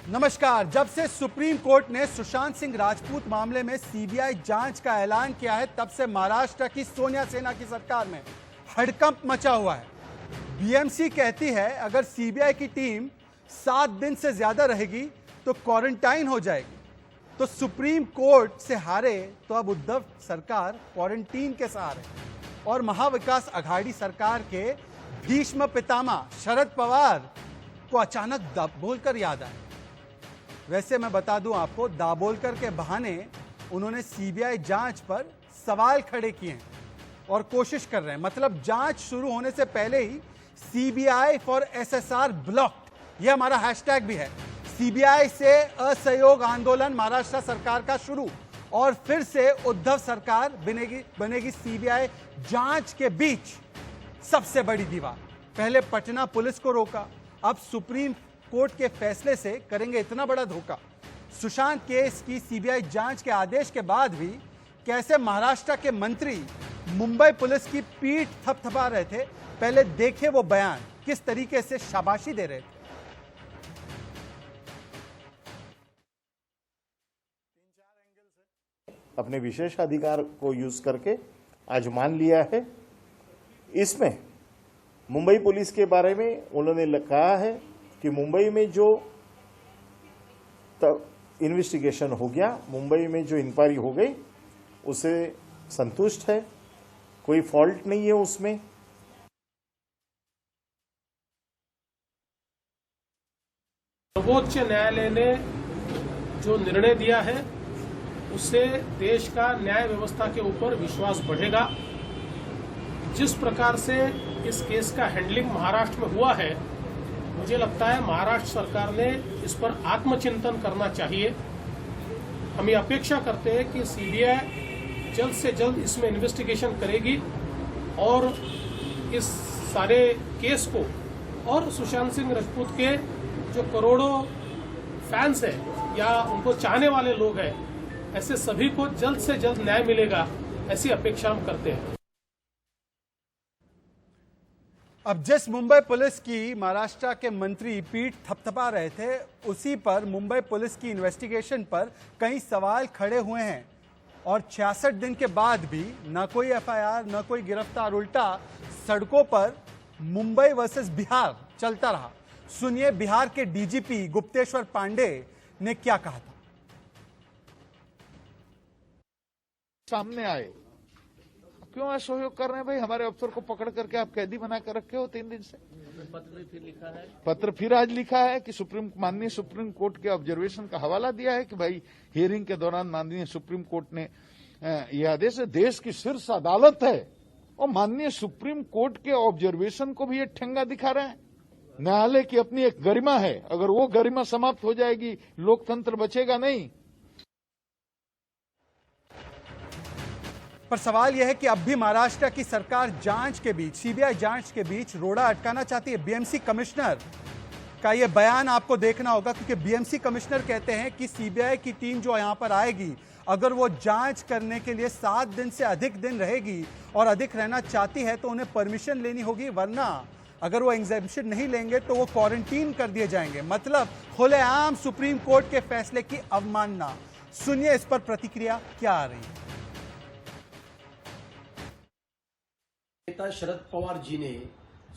नमस्कार। जब से सुप्रीम कोर्ट ने सुशांत सिंह राजपूत मामले में सीबीआई जांच का ऐलान किया है, तब से महाराष्ट्र की सोनिया सेना की सरकार में हड़कंप मचा हुआ है। बीएमसी कहती है अगर सीबीआई की टीम 7 दिन से ज्यादा रहेगी तो क्वारंटाइन हो जाएगी। तो सुप्रीम कोर्ट से हारे तो अब उद्धव सरकार क्वारंटीन के सहारे और महाविकास आघाड़ी सरकार के भीष्म पितामह शरद पवार को अचानक दाभोलकर याद आए। वैसे मैं बता दूं आपको, दाभोलकर के बहाने उन्होंने सीबीआई जांच पर सवाल खड़े किए हैं और कोशिश कर रहे हैं। मतलब जांच शुरू होने से पहले ही सीबीआई फॉर एसएसआर ब्लॉक्ड, यह हमारा हैशटैग भी है। सीबीआई से असहयोग आंदोलन महाराष्ट्र सरकार का शुरू और फिर से उद्धव सरकार बनेगी सीबीआई जांच के बीच सबसे बड़ी दीवार। पहले पटना पुलिस को रोका, अब सुप्रीम कोर्ट के फैसले से करेंगे इतना बड़ा धोखा। सुशांत केस की सीबीआई जांच के आदेश के बाद भी कैसे महाराष्ट्र के मंत्री मुंबई पुलिस की पीठ थपथपा रहे थे। पहले देखे वो बयान, किस तरीके से शाबाशी दे रहे थे। अपने विशेष अधिकार को यूज करके आज मान लिया है। इसमें मुंबई पुलिस के बारे में उन्होंने कहा है कि मुंबई में जो इन्वेस्टिगेशन हो गया, मुंबई में जो इंक्वायरी हो गई, उसे संतुष्ट है, कोई फॉल्ट नहीं है उसमें। सर्वोच्च न्यायालय ने जो निर्णय दिया है उससे देश का न्याय व्यवस्था के ऊपर विश्वास बढ़ेगा। जिस प्रकार से इस केस का हैंडलिंग महाराष्ट्र में हुआ है, मुझे लगता है महाराष्ट्र सरकार ने इस पर आत्मचिंतन करना चाहिए। हम ये अपेक्षा करते हैं कि सीबीआई जल्द से जल्द इसमें इन्वेस्टिगेशन करेगी और इस सारे केस को और सुशांत सिंह राजपूत के जो करोड़ों फैंस हैं या उनको चाहने वाले लोग हैं, ऐसे सभी को जल्द से जल्द न्याय मिलेगा, ऐसी अपेक्षा हम करते हैं। अब जिस मुंबई पुलिस की महाराष्ट्र के मंत्री पीठ थपथपा रहे थे, उसी पर मुंबई पुलिस की इन्वेस्टिगेशन पर कई सवाल खड़े हुए हैं और 66 दिन के बाद भी न कोई एफआईआर, न कोई गिरफ्तार। उल्टा सड़कों पर मुंबई वर्सेस बिहार चलता रहा। सुनिए बिहार के डीजीपी गुप्तेश्वर पांडे ने क्या कहा था। सामने आए, क्यों असहयोग कर रहे हैं भाई? हमारे अफसर को पकड़ करके आप कैदी बना कर रखे हो 3 दिन से। पत्र फिर लिखा है, पत्र फिर आज लिखा है कि माननीय सुप्रीम कोर्ट के ऑब्जर्वेशन का हवाला दिया है कि भाई हियरिंग के दौरान माननीय सुप्रीम कोर्ट ने यह आदेश है, देश की शीर्ष अदालत है और माननीय सुप्रीम कोर्ट के ऑब्जर्वेशन को भी ये ठेंगा दिखा रहे हैं। न्यायालय की अपनी एक गरिमा है, अगर वो गरिमा समाप्त हो जाएगी लोकतंत्र बचेगा नहीं। पर सवाल यह है कि अब भी महाराष्ट्र की सरकार जांच के बीच, सीबीआई जांच के बीच रोड़ा अटकाना चाहती है। बीएमसी कमिश्नर का यह बयान आपको देखना होगा, क्योंकि बीएमसी कमिश्नर कहते हैं कि सीबीआई की टीम जो यहां पर आएगी, अगर वो जांच करने के लिए 7 दिन से अधिक दिन रहेगी और अधिक रहना चाहती है तो उन्हें परमिशन लेनी होगी, वरना अगर वो एग्जेम्पशन नहीं लेंगे तो वो क्वारंटीन कर दिए जाएंगे। मतलब खुलेआम सुप्रीम कोर्ट के फैसले की अवमानना। सुनिए इस पर प्रतिक्रिया क्या आ रही है। नेता शरद पवार जी ने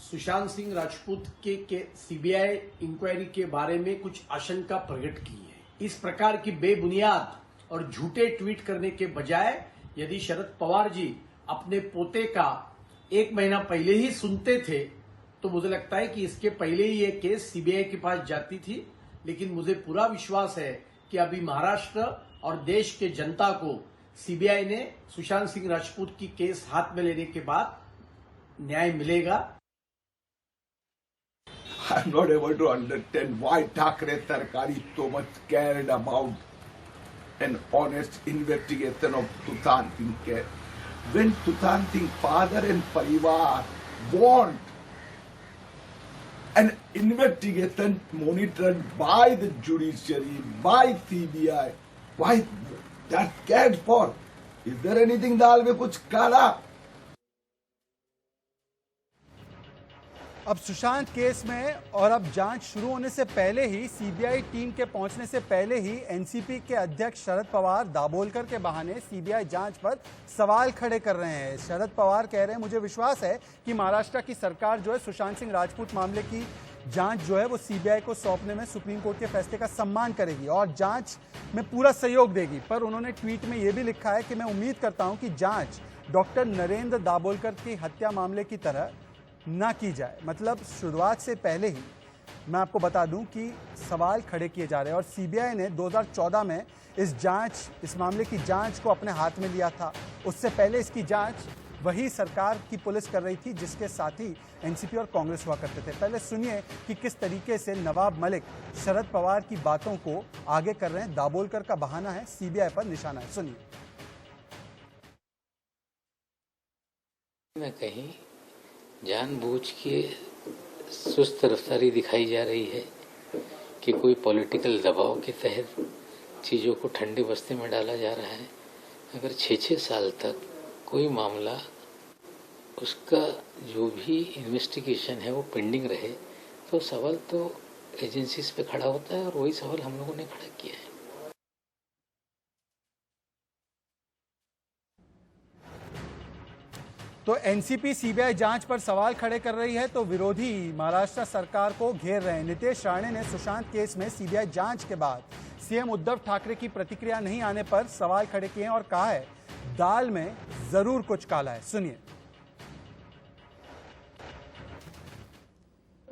सुशांत सिंह राजपूत के सीबीआई इंक्वायरी के बारे में कुछ आशंका प्रकट की है। इस प्रकार की बेबुनियाद और झूठे ट्वीट करने के बजाय यदि शरद पवार जी अपने पोते का 1 महीना पहले ही सुनते थे तो मुझे लगता है कि इसके पहले ही ये केस सीबीआई के पास जाती थी। लेकिन मुझे पूरा विश्वास है कि अभी महाराष्ट्र और देश के जनता को सीबीआई ने सुशांत सिंह राजपूत की केस हाथ में लेने के बाद न्याय मिलेगा। I'm not able to understand why Thakre Sarkar is so much cared about an honest investigation of Sushant Singh case. When Sushant Singh father and Parivar want an investigation monitored by the judiciary, by CBI, why that cared for? Is there anything दाल में कुछ काला? अब Sushant case में और अब जांच शुरू होने से पहले ही सीबीआई टीम के पहुंचने से पहले ही एनसीपी के अध्यक्ष शरद पवार दाभोलकर के बहाने सीबीआई जांच पर सवाल खड़े कर रहे हैं। शरद पवार कह रहे हैं, मुझे विश्वास है कि महाराष्ट्र की सरकार जो है सुशांत सिंह राजपूत मामले की जांच जो है वो सीबीआई को सौंपने में सुप्रीम कोर्ट के फैसले का सम्मान करेगी और जांच में पूरा सहयोग देगी। पर उन्होंने ट्वीट में यह भी लिखा है कि मैं उम्मीद करता हूं कि जांच डॉक्टर नरेंद्र दाभोलकर की हत्या मामले की तरह ना की जाए। मतलब शुरुआत से पहले ही मैं आपको बता दूं कि सवाल खड़े किए जा रहे हैं और सीबीआई ने 2014 में इस मामले की जांच को अपने हाथ में लिया था। उससे पहले इसकी जांच वही सरकार की पुलिस कर रही थी जिसके साथ ही एनसीपी और कांग्रेस हुआ करते थे। पहले सुनिए कि किस तरीके से नवाब मलिक शरद पवार की बातों को आगे कर रहे हैं। दाभोलकर का बहाना है, सीबीआई पर निशाना है, सुनिए। न कहीं जानबूझ के सुस्त रफ्तारी दिखाई जा रही है कि कोई पॉलिटिकल दबाव के तहत चीज़ों को ठंडे बस्ते में डाला जा रहा है। अगर 6-6 साल तक कोई मामला उसका जो भी इन्वेस्टिगेशन है वो पेंडिंग रहे तो सवाल तो एजेंसीज पे खड़ा होता है और वही सवाल हम लोगों ने खड़ा किया है। तो एनसीपी सीबीआई जांच पर सवाल खड़े कर रही है तो विरोधी महाराष्ट्र सरकार को घेर रहे हैं। नीतीश राणे ने सुशांत केस में सीबीआई जांच के बाद सीएम उद्धव ठाकरे की प्रतिक्रिया नहीं आने पर सवाल खड़े किए हैं और कहा है दाल में जरूर कुछ काला है, सुनिए।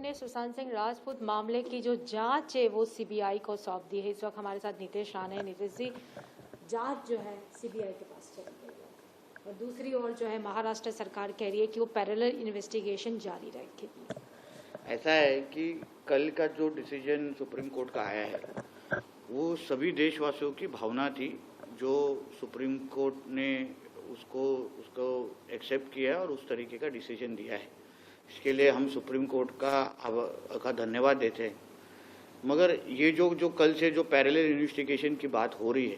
ने सुशांत सिंह राजपूत मामले की जो जांच है वो सीबीआई को सौंप दी है। इस वक्त हमारे साथ नीतीश राणे। नीतीश जी, जांच जो है सीबीआई के पास चली गई है और दूसरी ओर जो है महाराष्ट्र सरकार कह रही है कि वो पैरेलल इन्वेस्टिगेशन जारी रखेगी। ऐसा है कि कल का जो डिसीजन सुप्रीम कोर्ट का आया है वो सभी देशवासियों की भावना थी, जो सुप्रीम कोर्ट ने उसको एक्सेप्ट किया है और उस तरीके का डिसीजन दिया है। इसके लिए हम सुप्रीम कोर्ट का धन्यवाद देते हैं। मगर ये जो कल से जो पैरेलल इन्वेस्टिगेशन की बात हो रही है,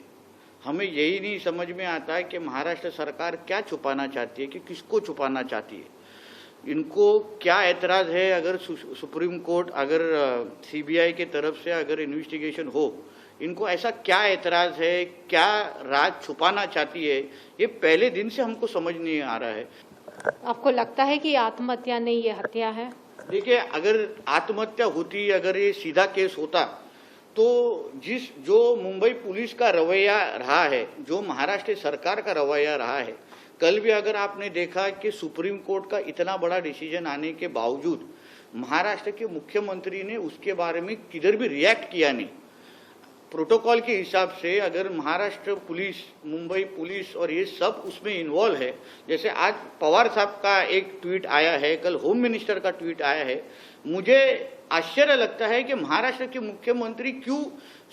हमें यही नहीं समझ में आता है कि महाराष्ट्र सरकार क्या छुपाना चाहती है, कि किसको छुपाना चाहती है। इनको क्या एतराज़ है अगर सुप्रीम कोर्ट अगर सीबीआई के तरफ से अगर इन्वेस्टिगेशन हो, इनको ऐसा क्या एतराज़ है, क्या राज छुपाना चाहती है, ये पहले दिन से हमको समझ नहीं आ रहा है। आपको लगता है कि आत्महत्या नहीं ये हत्या है? देखिए, अगर आत्महत्या होती, अगर ये सीधा केस होता तो जो मुंबई पुलिस का रवैया रहा है, जो महाराष्ट्र सरकार का रवैया रहा है, कल भी अगर आपने देखा कि सुप्रीम कोर्ट का इतना बड़ा डिसीजन आने के बावजूद महाराष्ट्र के मुख्यमंत्री ने उसके बारे में किधर भी रिएक्ट किया नहीं। प्रोटोकॉल के हिसाब से अगर महाराष्ट्र पुलिस, मुंबई पुलिस और ये सब उसमें इन्वॉल्व है, जैसे आज पवार साहब का एक ट्वीट आया है, कल होम मिनिस्टर का ट्वीट आया है, मुझे आश्चर्य लगता है कि महाराष्ट्र के मुख्यमंत्री क्यों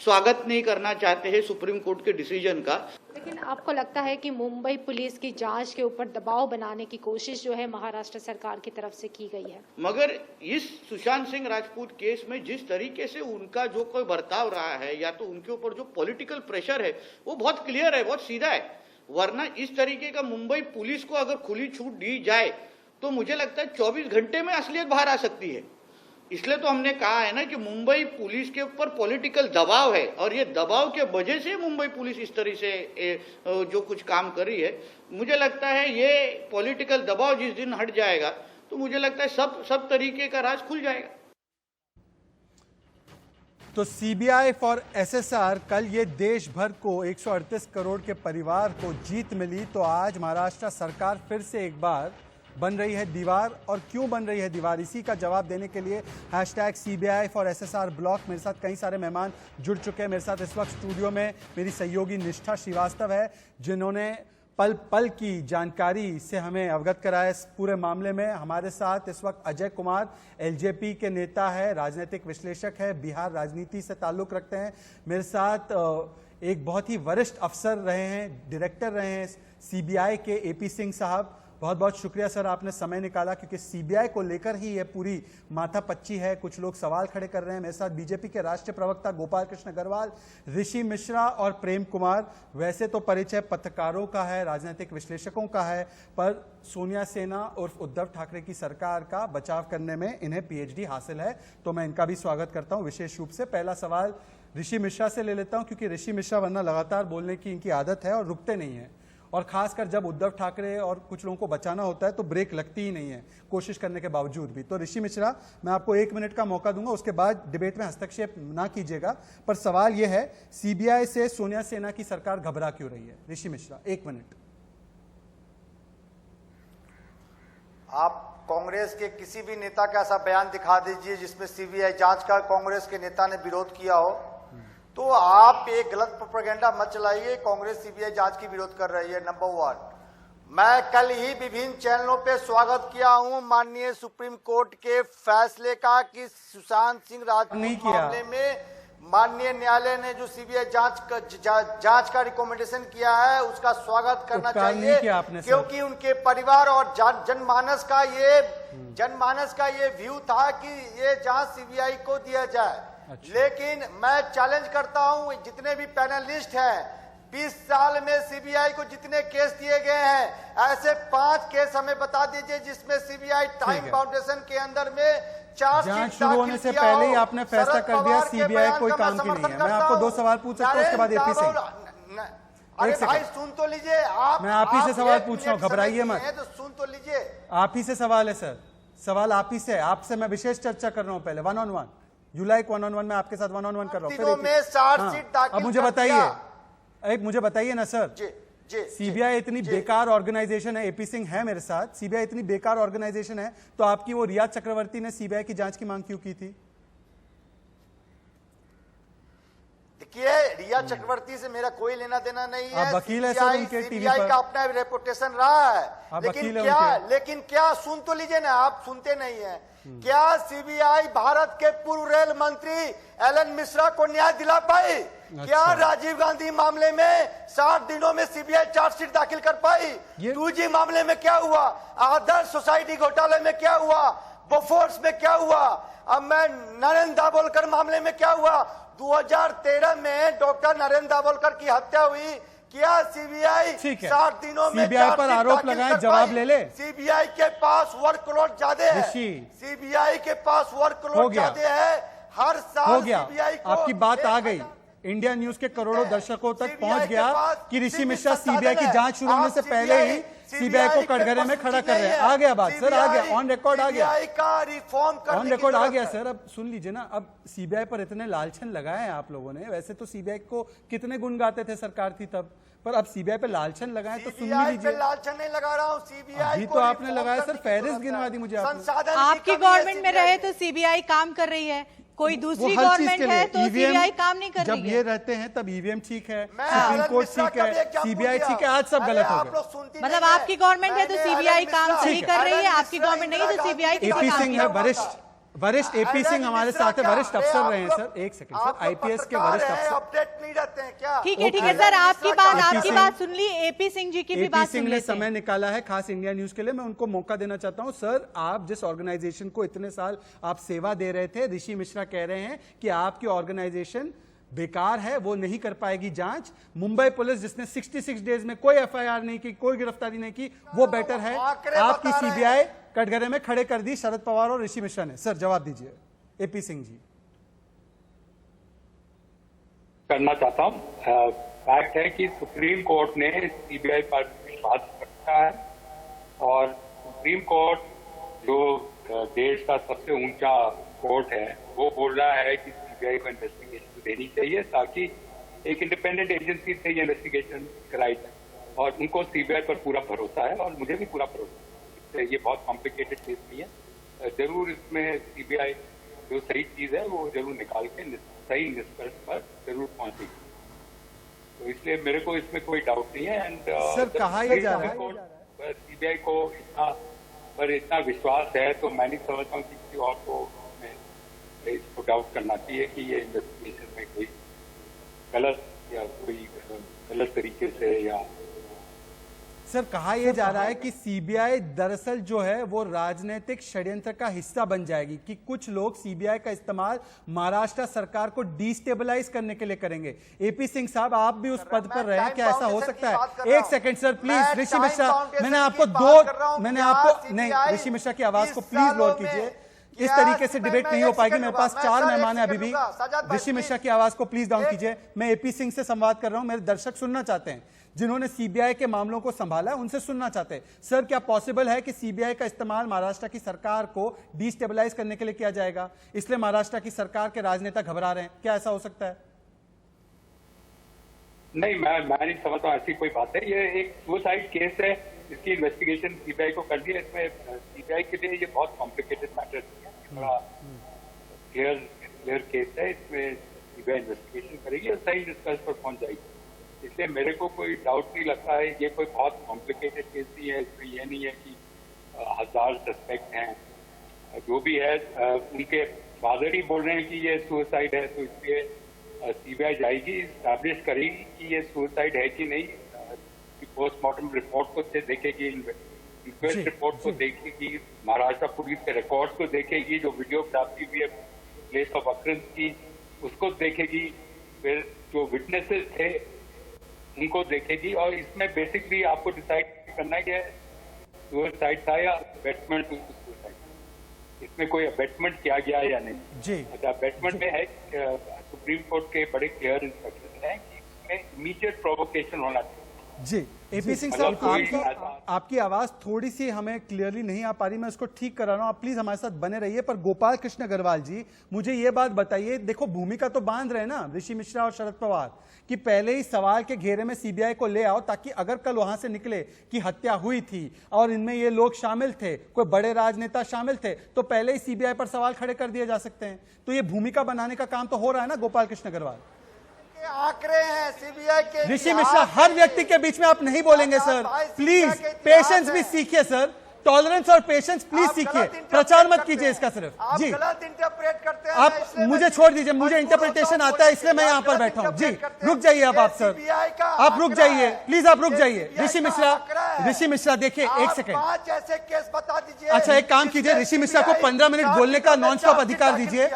स्वागत नहीं करना चाहते हैं सुप्रीम कोर्ट के डिसीजन का। लेकिन आपको लगता है कि मुंबई पुलिस की जांच के ऊपर दबाव बनाने की कोशिश जो है महाराष्ट्र सरकार की तरफ से की गई है? मगर इस सुशांत सिंह राजपूत केस में जिस तरीके से उनका जो कोई बर्ताव रहा है, या तो उनके ऊपर जो पॉलिटिकल प्रेशर है वो बहुत क्लियर है, बहुत सीधा है। वरना इस तरीके का मुंबई पुलिस को अगर खुली छूट दी जाए तो मुझे लगता है 24 घंटे में असलियत बाहर आ सकती है। इसलिए तो हमने कहा है ना कि मुंबई पुलिस के ऊपर पॉलिटिकल दबाव है और ये दबाव के वजह से मुंबई पुलिस इस तरह से जो कुछ काम कर रही है। मुझे लगता है ये पॉलिटिकल दबाव जिस दिन हट जाएगा तो मुझे लगता है सब तरीके का राज खुल जाएगा। तो सीबीआई फॉर एसएसआर, कल ये देश भर को 138 करोड़ के परिवार को जीत मिली, तो आज महाराष्ट्र सरकार फिर से एक बार बन रही है दीवार। और क्यों बन रही है दीवार, इसी का जवाब देने के लिए #CBI फॉर SSR ब्लॉक मेरे साथ कई सारे मेहमान जुड़ चुके हैं। मेरे साथ इस वक्त स्टूडियो में मेरी सहयोगी निष्ठा श्रीवास्तव है, जिन्होंने पल पल की जानकारी से हमें अवगत कराया इस पूरे मामले में। हमारे साथ इस वक्त अजय कुमार, LJP के नेता है, राजनीतिक विश्लेषक है, बिहार राजनीति से ताल्लुक़ रखते हैं। मेरे साथ एक बहुत ही वरिष्ठ अफसर रहे हैं, डायरेक्टर रहे हैं CBI के AP सिंह साहब, बहुत बहुत शुक्रिया सर, आपने समय निकाला, क्योंकि सीबीआई को लेकर ही यह पूरी माथापच्ची है। कुछ लोग सवाल खड़े कर रहे हैं। मेरे साथ बीजेपी के राष्ट्रीय प्रवक्ता गोपाल कृष्ण अग्रवाल, ऋषि मिश्रा और प्रेम कुमार। वैसे तो परिचय पत्रकारों का है, राजनीतिक विश्लेषकों का है, पर सोनिया सेना उर्फ उद्धव ठाकरे की सरकार का बचाव करने में इन्हें पीएचडी हासिल है, तो मैं इनका भी स्वागत करता हूं विशेष रूप से। पहला सवाल ऋषि मिश्रा से ले लेता हूं, क्योंकि ऋषि मिश्रा वरना लगातार बोलने की इनकी आदत है और रुकते नहीं है, और खासकर जब उद्धव ठाकरे और कुछ लोगों को बचाना होता है तो ब्रेक लगती ही नहीं है, कोशिश करने के बावजूद भी। तो ऋषि मिश्रा, मैं आपको 1 मिनट का मौका दूंगा, उसके बाद डिबेट में हस्तक्षेप ना कीजिएगा, पर सवाल यह है, सीबीआई से सोनिया सेना की सरकार घबरा क्यों रही है? ऋषि मिश्रा, 1 मिनट। आप कांग्रेस के किसी भी नेता का ऐसा बयान दिखा दीजिए जिसमें सीबीआई जांच का कांग्रेस के नेता ने विरोध किया हो, तो आप एक गलत प्रोपेगेंडा मत चलाइए। कांग्रेस सीबीआई जांच की विरोध कर रही है, नंबर 1। मैं कल ही विभिन्न चैनलों पे स्वागत किया हूं माननीय सुप्रीम कोर्ट के फैसले का कि सुशांत सिंह राजपूत मामले में माननीय न्यायालय ने जो सीबीआई जांच का रिकमेंडेशन किया है उसका स्वागत करना चाहिए, क्योंकि उनके परिवार और जनमानस का ये व्यू था कि ये जांच सीबीआई को दिया जाए। लेकिन मैं चैलेंज करता हूं, जितने भी पैनलिस्ट हैं, 20 साल में सीबीआई को जितने केस दिए गए हैं, ऐसे 5 केस हमें बता दीजिए जिसमें सीबीआई टाइम फाउंडेशन के अंदर में जांच शुरू होने से पहले ही आपने फैसला कर दिया सीबीआई कोई काम की नहीं है। मैं आपको 2 सवाल पूछ सकता हूं, उसके बाद एपी सिंह। अरे भाई सुन तो लीजिए, मैं आप ही से सवाल पूछ रहा हूं, घबराइए मत, तो सुन तो लीजिए। आप ही से सवाल है सर, सवाल आप ही से, आपसे मैं विशेष चर्चा कर रहा हूं। पहले 1-on-1, यू लाइक 1-on-1, मैं आपके साथ 1-on-1 कर रहा हूं। अब मुझे बताइए, एक मुझे बताइए ना सर, सीबीआई इतनी बेकार ऑर्गेनाइजेशन है, एपी सिंह है मेरे साथ, सीबीआई इतनी बेकार ऑर्गेनाइजेशन है, तो आपकी वो रिया चक्रवर्ती ने सीबीआई की जांच की मांग क्यों की थी? देखिए, रिया चक्रवर्ती से मेरा कोई लेना देना नहीं है। वकील है सर उनके टीवी पर, का अपना रेपुटेशन रहा है, लेकिन क्या सुन तो लीजिए ना, आप सुनते नहीं है। क्या सीबीआई भारत के पूर्व रेल मंत्री एलन मिश्रा को न्याय दिला पाई? क्या राजीव गांधी मामले में 60 दिनों में सीबीआई चार्जशीट दाखिल कर पाई? 2G मामले में क्या हुआ? आदर्श सोसाइटी घोटाले में क्या हुआ? बोफोर्स में क्या हुआ? अब मैं नरेंद्र दाभोलकर मामले में क्या हुआ? 2013 में डॉक्टर नरेंद्र दाभोलकर की हत्या हुई। क्या सीबीआई 60 दिनों में सीबीआई पर आरोप लगाए, जवाब ले ले। सीबीआई के पास वर्कलोड ज्यादा है, सीबीआई के पास वर्कलोड ज्यादा है। हर साल सीबीआई को आपकी बात आ गई, इंडिया न्यूज के करोड़ों दर्शकों तक पहुंच गया कि ऋषि मिश्रा सीबीआई की जांच शुरू होने से पहले ही सीबीआई को कटघरे में खड़ा कर रहे हैं। आ गया बात सर, आ गया, ऑन रिकॉर्ड आ गया, ऑन रिकॉर्ड आ गया सर। अब सुन लीजिए ना, अब सीबीआई पर इतने लालछन लगाए हैं आप लोगों ने, वैसे तो सीबीआई को कितने गुण गाते थे सरकार थी तब, पर अब सीबीआई पे लालछन लगाए तो सुन लीजिए। लालछन नहीं लगा रहा हूँ, सीबीआई अभी तो आपने लगाया सर, फहरिस्त गिनवा दी मुझे आपने। आपकी गवर्नमेंट में रहे तो सीबीआई काम कर रही है, कोई दूसरी गवर्नमेंट है तो सीबीआई काम नहीं कर रही है। जब ये रहते हैं तब ईवीएम ठीक है, सुप्रीम कोर्ट ठीक है, सीबीआई ठीक है, आज सब गलत हो गए। मतलब आपकी गवर्नमेंट है तो सीबीआई काम सही कर रही है, आपकी गवर्नमेंट नहीं है तो सीबीआई एपी सिंह है वरिष्ठ एपी सिंह हमारे साथ है, वरिष्ठ अफसर रहे हैं सर। एक सेकंड सर, आईपीएस के वरिष्ठ अफसर, अपडेट नहीं रहते हैं क्या? ठीक है सर, आपकी बात सुन ली, एपी सिंह जी की भी बात सुन ली। ने समय निकाला है खास इंडिया न्यूज के लिए, मैं उनको मौका देना चाहता हूं। सर, आप जिस ऑर्गेनाइजेशन को इतने साल आप सेवा दे रहे थे, ऋषि मिश्रा कह रहे हैं कि आपकी ऑर्गेनाइजेशन बेकार है, वो नहीं कर पाएगी जांच। मुंबई पुलिस जिसने 66 डेज में कोई एफआईआर नहीं की, कोई गिरफ्तारी नहीं की, वो बेटर है। आपकी सीबीआई कटघरे में खड़े कर दी शरद पवार और ऋषि मिश्रा ने। सर जवाब दीजिए एपी सिंह जी। करना चाहता हूं, फैक्ट है कि सुप्रीम कोर्ट ने सीबीआई पर विश्वास रखा है, और सुप्रीम कोर्ट जो देश का सबसे ऊंचा कोर्ट है, वो बोल रहा है कि सीबीआई को इन्वेस्टिगेशन देनी चाहिए ताकि एक इंडिपेंडेंट एजेंसी से ये इन्वेस्टिगेशन कराई जाए, और उनको सीबीआई पर पूरा भरोसा है, और मुझे भी पूरा भरोसा है। ये बहुत कॉम्प्लिकेटेड केस नहीं है, जरूर इसमें सीबीआई जो सही चीज है वो जरूर निकाल के सही निष्कर्ष पर जरूर पहुंचेगी, तो इसलिए मेरे को इसमें कोई डाउट नहीं है। एंड सर कहा यह जा रहा है सीबीआई को इतना विश्वास है, तो मैं नहीं समझता हूँ कि किसी और को इसको डाउट करना चाहिए कि ये इन्वेस्टिगेशन में कोई गलत या कोई गलत तरीके से या सर कहा यह जा रहा है कि सीबीआई दरअसल जो है वो राजनीतिक षड्यंत्र का हिस्सा बन जाएगी, कि कुछ लोग सीबीआई का इस्तेमाल महाराष्ट्र सरकार को डिस्टेबलाइज करने के लिए करेंगे। एपी सिंह साहब, आप भी उस पद पर रहे हैं, क्या ऐसा हो सकता है? एक सेकंड सर प्लीज, ऋषि मिश्रा, ऋषि मिश्रा की आवाज को प्लीज लोअर कीजिए। इस तरीके से डिबेट नहीं हो पाएगी। मेरे पास 4 मेहमान है अभी भी। ऋषि मिश्रा की आवाज को प्लीज डाउन कीजिए। मैं एपी सिंह से संवाद कर रहा हूं, मेरे दर्शक सुनना चाहते हैं, जिन्होंने सीबीआई के मामलों को संभाला है उनसे सुनना चाहते हैं। सर क्या पॉसिबल है कि सीबीआई का इस्तेमाल महाराष्ट्र की सरकार को डिस्टेबलाइज करने के लिए किया जाएगा, इसलिए महाराष्ट्र की सरकार के राजनेता घबरा रहे हैं? क्या ऐसा हो सकता है? नहीं, मैं नहीं समझता हूँ ऐसी कोई बात है। ये एक सुसाइड केस है, इसकी इन्वेस्टिगेशन सीबीआई को कर दिया। इसमें सीबीआई के लिए ये बहुत कॉम्प्लिकेटेड मैटर है, बड़ा क्लियर केस है। इसमें सीबीआई इन्वेस्टिगेशन करेगी और सही निष्कर्ष पर पहुंच जाएगी। इसलिए मेरे को कोई डाउट नहीं लगता है। ये कोई बहुत कॉम्प्लिकेटेड केस नहीं है। इसमें यह नहीं है कि 1000 सस्पेक्ट हैं। जो भी है, उनके फादर ही बोल रहे हैं कि ये सुसाइड है, तो इसलिए सीबीआई जाएगी, स्टैब्लिश करेगी कि ये सुसाइड है कि नहीं। पोस्टमार्टम रिपोर्ट को देखेगी, इंक्वेस्ट रिपोर्ट को देखेगी, महाराष्ट्र पुलिस के रिकॉर्ड को देखेगी, जो वीडियोग्राफी भी है प्लेस ऑफ अक्रेंस की उसको देखेगी, फिर जो विटनेसेस थे उनको देखेगी। और इसमें बेसिकली आपको डिसाइड करना है कि सुसाइड था या अबेटमेंट टू सुसाइड। इसमें कोई अबेटमेंट किया गया या नहीं जी। अच्छा, अबेटमेंट में है, सुप्रीम कोर्ट के बड़े क्लियर इंस्ट्रक्शन है कि इसमें इमीडिएट प्रोवोकेशन होना चाहिए जी। एपी सिंह साहब, आपकी आवाज थोड़ी सी हमें क्लियरली नहीं आ पा रही, मैं उसको ठीक करा रहा हूं, आप प्लीज हमारे साथ बने रहिए। पर गोपाल कृष्ण अग्रवाल जी, मुझे ये बात बताइए, देखो भूमिका तो बांध रहे हैं ना ऋषि मिश्रा और शरद पवार कि पहले ही सवाल के घेरे में सीबीआई को ले आओ, ताकि अगर कल वहां से निकले कि हत्या हुई थी और इनमें ये लोग शामिल थे, कोई बड़े राजनेता शामिल थे, तो पहले ही सीबीआई पर सवाल खड़े कर दिए जा सकते हैं। तो ये भूमिका बनाने का काम तो हो रहा है ना गोपाल कृष्ण अग्रवाल? आंकड़े हैं सीबीआई के। ऋषि मिश्रा, हर व्यक्ति के बीच में आप नहीं बोलेंगे सर, प्लीज पेशेंस भी सीखिए सर, टॉलरेंस और पेशेंस प्लीज सीखिए, प्रचार मत कीजिए इसका सिर्फ। जी, गलत इंटरप्रेट करते हैं। आप मुझे छोड़ दीजिए, मुझे इंटरप्रिटेशन आता है, इसलिए मैं यहाँ पर बैठा हूँ। जी, रुक जाइए आप सर, आप रुक जाइए प्लीज, आप रुक जाइए। ऋषि मिश्रा देखिए, एक सेकंड, 5 ऐसे केस बता दीजिए। अच्छा एक काम कीजिए, ऋषि मिश्रा को 15 मिनट बोलने का नॉन स्टॉप अधिकार दीजिए।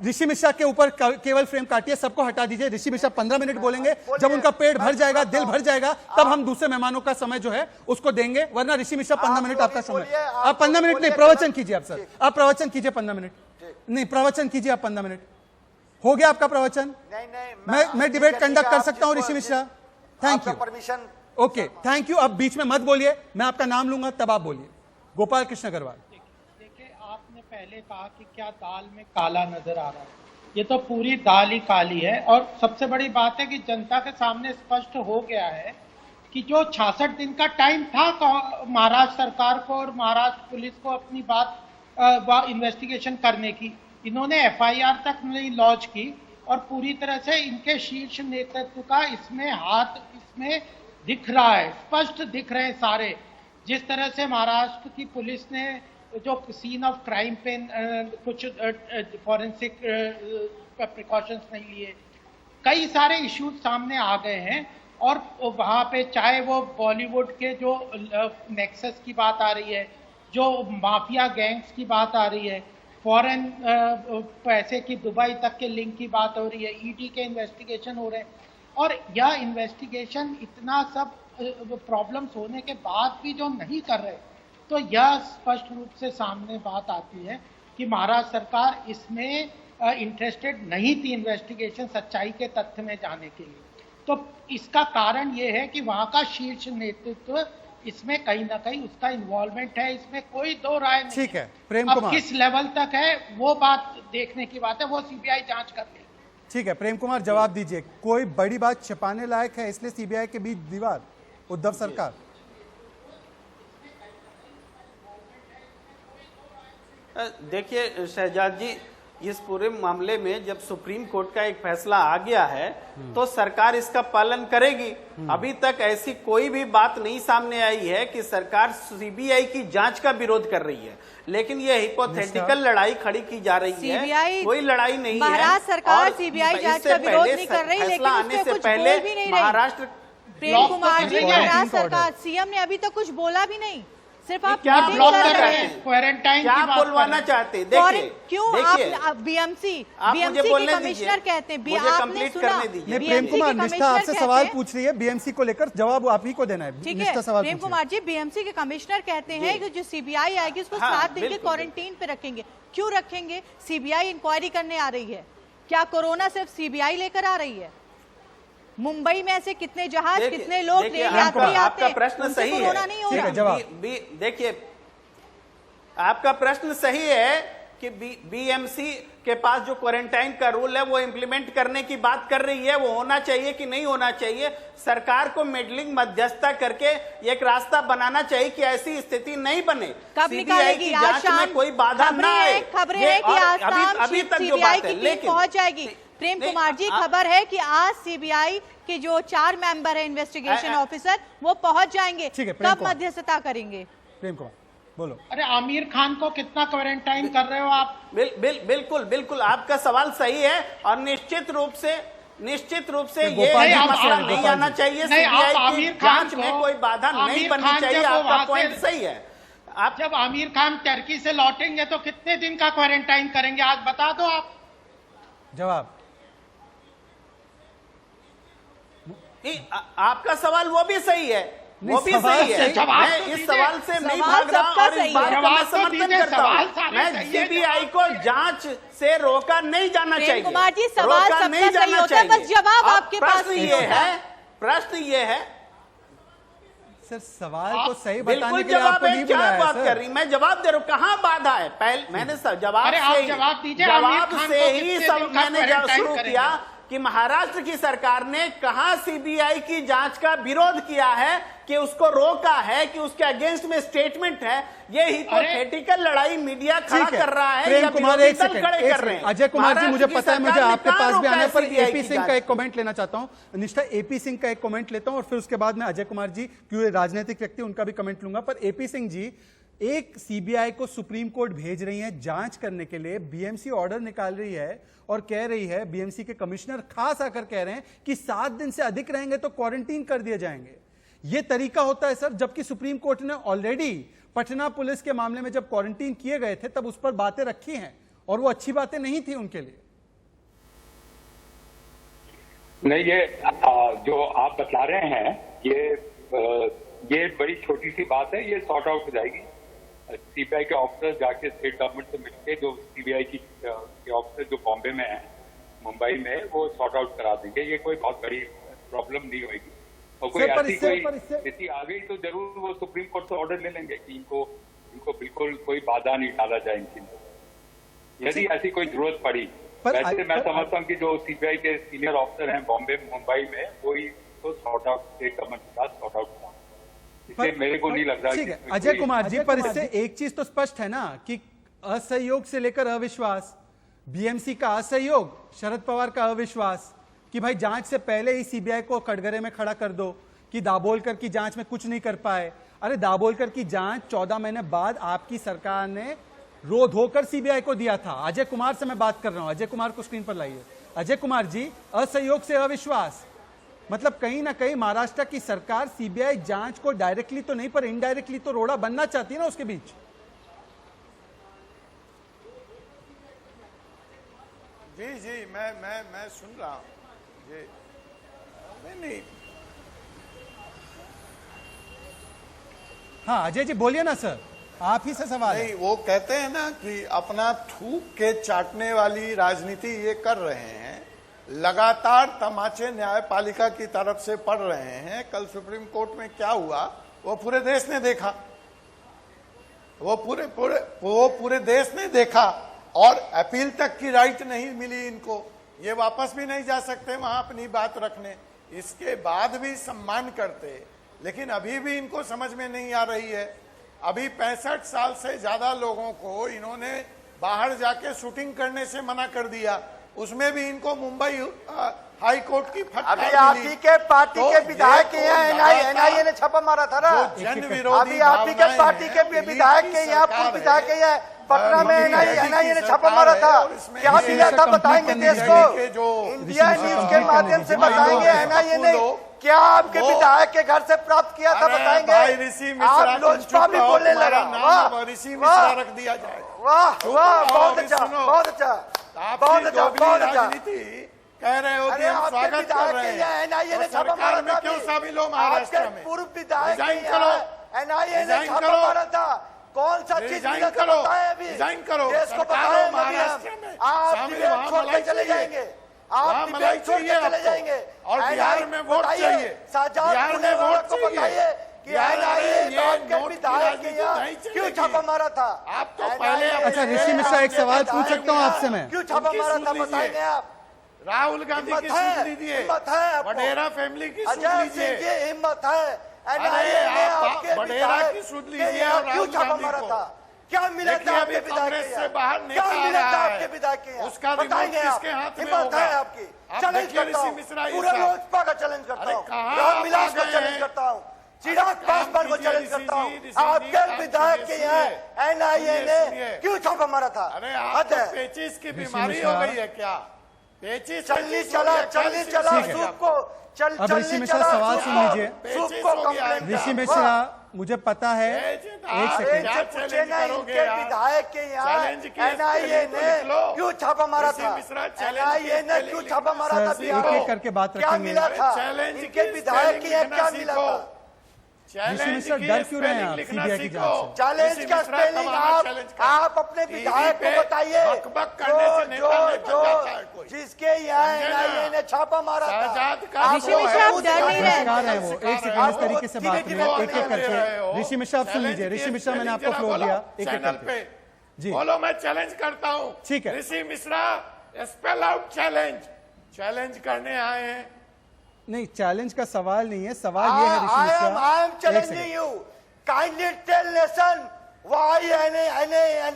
ऋषि मिश्रा के ऊपर केवल फ्रेम काटिए, सबको हटा दीजिए। ऋषि मिश्रा 15 मिनट बोलेंगे, जब उनका पेट भर जाएगा, दिल भर जाएगा, तब हम दूसरे मेहमानों का समय जो है उसको देंगे, वरना ऋषि मिश्रा 15 मिनट आपका समय। आप 15 मिनट नहीं, प्रवचन कीजिए आप सर, आप प्रवचन कीजिए 15 मिनट नहीं, प्रवचन कीजिए आप 15 मिनट। हो गया आपका प्रवचन? मैं डिबेट कंडक्ट कर सकता हूं Rishi Mishra? Thank you, permission. Okay, thank you. अब बीच में मत बोलिए, मैं आपका नाम लूंगा तब आप बोलिए। गोपाल कृष्ण अग्रवाल, देखिए आपने पहले कहा कि क्या दाल में काला नजर आ रहा है, ये तो पूरी दाल ही काली है। और सबसे बड़ी बात है कि जनता के सामने स्पष्ट हो गया है कि जो 66 दिन का टाइम था महाराष्ट्र सरकार को और महाराष्ट्र पुलिस को अपनी बात इन्वेस्टिगेशन करने की, इन्होंने एफआईआर तक नहीं लॉन्च की और पूरी तरह से इनके शीर्ष नेतृत्व का इसमें हाथ इसमें दिख रहा है, स्पष्ट दिख रहे हैं सारे। जिस तरह से महाराष्ट्र की पुलिस ने जो सीन ऑफ क्राइम पे कुछ फॉरेंसिक प्रिकॉशंस नहीं लिए, कई सारे इश्यूज सामने आ गए हैं। और वहाँ पे चाहे वो बॉलीवुड के जो नेक्सस की बात आ रही है, जो माफिया गैंग्स की बात आ रही है, फॉरेन पैसे की दुबई तक के लिंक की बात हो रही है, ईडी के इन्वेस्टिगेशन हो रहे हैं। और यह इन्वेस्टिगेशन इतना सब प्रॉब्लम्स होने के बाद भी जो नहीं कर रहे, तो यह स्पष्ट रूप से सामने बात आती है कि महाराष्ट्र सरकार इसमें इंटरेस्टेड नहीं थी इन्वेस्टिगेशन सच्चाई के तथ्य में जाने के लिए। तो इसका कारण ये है कि वहां का शीर्ष नेतृत्व इसमें कहीं ना कहीं उसका इन्वॉल्वमेंट है, इसमें कोई दो राय नहीं। ठीक है, प्रेम कुमार, किस लेवल तक है वो बात देखने की बात है, वो सीबीआई जांच कर रही है। ठीक है, प्रेम कुमार जवाब दीजिए, कोई बड़ी बात छिपाने लायक है इसलिए सीबीआई के बीच दीवार उद्धव सरकार? देखिए शहजाद जी, इस पूरे मामले में जब सुप्रीम कोर्ट का एक फैसला आ गया है तो सरकार इसका पालन करेगी। अभी तक ऐसी कोई भी बात नहीं सामने आई है कि सरकार सीबीआई की जांच का विरोध कर रही है, लेकिन ये हिपोथेटिकल लड़ाई खड़ी की जा रही है, कोई लड़ाई नहीं है। महाराष्ट्र सरकार सीबीआई जांच का विरोध नहीं कर रही, लेकिन आने से पहले महाराष्ट्र प्रेम कुमार जी, गुजरात सरकार सीएम ने अभी तक कुछ बोला भी नहीं, सिर्फ आप क्या ब्लॉक कर रहे हैं, क्वारंटाइन क्या बोलवाना चाहते? देखिए क्यों आप बीएमसी के कमिश्नर कहते हैं, आपने सुना? प्रेम कुमार, निष्ठा आपसे सवाल पूछ रही है बीएमसी को लेकर, जवाब आप ही को देना है। ठीक है, प्रेम कुमार जी, बीएमसी के कमिश्नर कहते हैं कि जो सीबीआई आएगी उसको 7 दिन के क्वारंटीन पे रखेंगे। क्यों रखेंगे? सीबीआई इंक्वायरी करने आ रही है। क्या कोरोना सिर्फ सीबीआई लेकर आ रही है? मुंबई में ऐसे कितने जहाज, कितने लोग, रेल यात्री आते हैं, आपका प्रश्न सही है। नहीं हो रहा। देखिए, आपका प्रश्न सही है कि बीएमसी के पास जो क्वारंटाइन का रूल है वो इम्प्लीमेंट करने की बात कर रही है, वो होना चाहिए कि नहीं होना चाहिए। सरकार को मिडलिंग मध्यस्थता करके एक रास्ता बनाना चाहिए कि ऐसी स्थिति नहीं बने, सीबीआई की जांच में कोई बाधा ना आए। खबरें हैं कि आज शाम अभी तक जो सीबीआई बात की है, टीम लेकिन पहुंच जाएगी। प्रेम कुमार जी, खबर है कि आज सीबीआई के जो 4 मेंबर है इन्वेस्टिगेशन ऑफिसर, वो पहुंच जाएंगे। कब मध्यस्थता करेंगे? प्रेम कुमार बोलो। अरे आमिर खान को कितना क्वारंटाइन कर रहे हो आप? बिल्कुल आपका सवाल सही है, और निश्चित रूप से ये मसला नहीं आना चाहिए। सीबीआई की जांच में कोई बाधा नहीं बननी चाहिए। आपका पॉइंट सही है। आप जब आमिर खान टर्की से लौटेंगे तो कितने दिन का क्वारंटाइन करेंगे, आज बता दो आप। जवाब आपका सवाल वो भी सही है, वो भी सही है। मैं इस सवाल से नहीं भाग रहा और इस बात का मैं समर्थन करता हूं। मैं सीबीआई को जांच से रोका नहीं जाना चाहिए। कुमार जी, सवाल सबका सही होता है, बस जवाब आपके पास नहीं होता। प्रश्न ये है सर, सवाल को सही बताने के लिए जवाब आपको है। नहीं क्या बुलाया बात सर? कर रही, मैं जवाब दे रहा हूँ। कहाँ बाधा है? पहले मैंने जवाब से ही सब मैंने शुरू किया कि महाराष्ट्र की सरकार ने कहां सीबीआई की जांच का विरोध किया है, कि उसको रोका है, कि उसके अगेंस्ट में स्टेटमेंट है। ये हिपोथेटिकल लड़ाई मीडिया खड़ा कर रहा है, प्रेम कुमार, एक खड़े कर रहे हैं। अजय कुमार जी, मुझे पता है, मुझे आपके पास भी आने पर CBI एपी सिंह का एक कमेंट लेना चाहता हूं। निष्ठा, एपी सिंह का एक कमेंट लेता हूं और फिर उसके बाद में अजय कुमार जी, क्योंकि राजनीतिक व्यक्ति, उनका भी कमेंट लूंगा। पर एपी सिंह जी, एक सीबीआई को सुप्रीम कोर्ट भेज रही है जांच करने के लिए, बीएमसी ऑर्डर निकाल रही है और कह रही है, बीएमसी के कमिश्नर खास आकर कह रहे हैं कि 7 दिन से अधिक रहेंगे तो क्वारंटीन कर दिए जाएंगे। यह तरीका होता है सर? जबकि सुप्रीम कोर्ट ने ऑलरेडी पटना पुलिस के मामले में जब क्वारंटीन किए गए थे तब उस पर बातें रखी हैं और वो अच्छी बातें नहीं थी उनके लिए। नहीं, ये जो आप बता रहे हैं ये बड़ी छोटी सी बात है, ये सॉर्ट आउट हो जाएगी। सीबीआई के ऑफिसर जाके स्टेट गवर्नमेंट से मिलके, जो सीबीआई के ऑफिसर जो बॉम्बे में है, मुंबई में, वो सॉर्ट आउट करा देंगे। ये कोई बहुत बड़ी प्रॉब्लम नहीं होगी। और कोई ऐसी कोई स्थिति आ गई तो जरूर वो सुप्रीम कोर्ट से ऑर्डर ले लेंगे कि इनको बिल्कुल कोई बाधा नहीं डाला जाए इनकी, यदि ऐसी कोई जरूरत पड़ी। वैसे मैं समझता हूँ कि जो सीबीआई के सीनियर ऑफिसर हैं बॉम्बे मुंबई में, वही तो सॉर्ट आउट स्टेट गवर्नमेंट के साथ सॉर्ट आउट करा। इससे मेरे को नहीं लग रहा। ठीक है अजय कुमार जी, पर इससे एक चीज तो स्पष्ट है ना कि असहयोग से लेकर अविश्वास, बीएमसी का असहयोग, शरद पवार का अविश्वास कि भाई जांच से पहले ही सीबीआई को कटघरे में खड़ा कर दो, कि दाभोलकर की जांच में कुछ नहीं कर पाए। अरे दाभोलकर की जांच 14 महीने बाद आपकी सरकार ने रो धोकर सीबीआई को दिया था। अजय कुमार से मैं बात कर रहा हूं, अजय कुमार को स्क्रीन पर लाइए। अजय कुमार जी, असहयोग से अविश्वास मतलब कहीं ना कहीं महाराष्ट्र की सरकार सीबीआई जांच को डायरेक्टली तो नहीं पर इनडायरेक्टली तो रोड़ा बनना चाहती है ना उसके बीच। जी मैं सुन रहा हूं। नहीं हाँ अजय जी बोलिए ना सर, आप ही से सवाल नहीं, वो कहते हैं ना कि अपना थूक के चाटने वाली राजनीति ये कर रहे हैं, लगातार तमाचे न्यायपालिका की तरफ से पड़ रहे हैं। कल सुप्रीम कोर्ट में क्या हुआ वो पूरे देश ने देखा, वो पूरे देश ने देखा, और अपील तक की राइट नहीं मिली इनको, ये वापस भी नहीं जा सकते वहां अपनी बात रखने। इसके बाद भी सम्मान करते, लेकिन अभी भी इनको समझ में नहीं आ रही है। अभी 65 साल से ज्यादा लोगों को इन्होंने बाहर जाके शूटिंग करने से मना कर दिया, उसमें भी इनको मुंबई हाई कोर्ट की फटकार मिली। आप ही के पार्टी के विधायक एनआईए ने छापा मारा था ना, जन विरोधी। अभी आप ही के पार्टी के विधायक के यहाँ पूर्व विधायक के पटना में एनआईए ने छापा मारा था। क्या मिला था बताएंगे देश को, इंडिया न्यूज के माध्यम से बताएंगे। एनआईए ने क्या आपके विधायक के घर से प्राप्त किया था बताएंगे? भाई ऋषि मिश्रा, आप लोजपा भी बोलने लगा। वाह, ऋषि मिश्रा रख दिया जाए। वाह वाह, बहुत अच्छा, बहुत अच्छा, बहुत अच्छा, बहुत अच्छा। कह रहे हो कि हम स्वागत कर रहे हैं, एनआईए ने तो छापा सरकार मारा में था। क्यों शामिल हो महाराष्ट्र में? पूर्व विधायक रिजाइन करो, एनआईए ने रिजाइन छापा करो। मारा था। कौन सा चीज रिजाइन मिला था करो, बताएं अभी। रिजाइन करो। देश को सरकार बताएं हो महाराष्ट्र में, आप शामिल डिबेट वहाँ छोड़ के मलाई चले चाहिए। जाएंगे, आप वहाँ मलाई डिबेट छोड़ के चाहिए चले आपको। जाएंगे। और बिहार में वोट चाहिए, बिहार में वोट चाहिए। कि एनआईए आपके विधायक के यहाँ क्यों छापा मारा था? आप तो पहले अच्छा ऋषि मिश्रा, एक सवाल पूछ सकता हूँ आपसे मैं? क्यों छापा मारा था बताएंगे आप? राहुल गांधी की सूद लीजिए, हिम्मत है आपको। वडेरा फैमिली की सूद अजय लीजिए। सिंह जी, हिम्मत है। अरे एनआईए ने आप आपके वडेरा विधायक की सूद के लीजिए यहाँ और क्यों राहुल छापा गांधी मारा को। था? क्या मिला देखिए, था अभी आपके विधायक कांग्रेस के से यहाँ? बाहर क्या नेता मिला आ था रहा आपके है, विधायक के यहाँ? उसका रिमोट बताएंगे आप। किसके हाथ में हिम्मत होगा? है आपकी। आप चैलेंज देखिए करता ऋषि हूँ, मिश्रा ये पूरे साहब। लोजपा का चैलेंज करता अरे हूँ, कहाँ रामविलास आप को आ गए चैलेंज हैं? करता हूँ, चिराग पासवान को कीजिए चैलेंज ऋषि करता जी, हूँ। ऋषि जी, आपके काम विधायक के कीजिए, यहाँ सुनिए। एनआईए ने सुनिए। क्यों छापा मारा था? अरे हद आप है। पेचिस की बीमारी हो गई है क्या? पेचिस चलनी चला सूप को अब ऋषि मिश्रा सवाल सुन लीजिए। सूप को कंप्लेंट ऋषि मिश्रा, मुझे पता है, एक सेकंड, इनके विधायक के यहाँ एनआईए ने क्यों छापा मारा था? एनआईए ने क्यों छापा मारा था? एक एक करके बात क्या रखेंगे। मिला था? इनके विधायक के यहाँ क्या मिला था? ऋषि मिश्रा, डर क्यों रहे हैं आप सीबीआई की जांच से? चैलेंज का स्पेलिंग आप अपने विधायक को बताइए, जो जिसके यहाँ एनआईए ने छापा मारा था। ऋषि मिश्रा, आप डर नहीं रहे। नमस्कार है वो, एक सेकंड, इस तरीके से बात करें, एक एक करके। ऋषि मिश्रा, आप सुन लीजिए। ऋषि मिश्रा, मैंने आपको फ्लोर दिया, एक एक करके जी बोलो। मैं चैलेंज करता हूँ, ठीक है। ऋषि मिश्रा, स्पेल आउट चैलेंज। चैलेज करने आए हैं। नहीं, चैलेंज का सवाल नहीं है, सवाल ये है ऋषि Mishra, I am challenging you. Kindly tell nation why NIA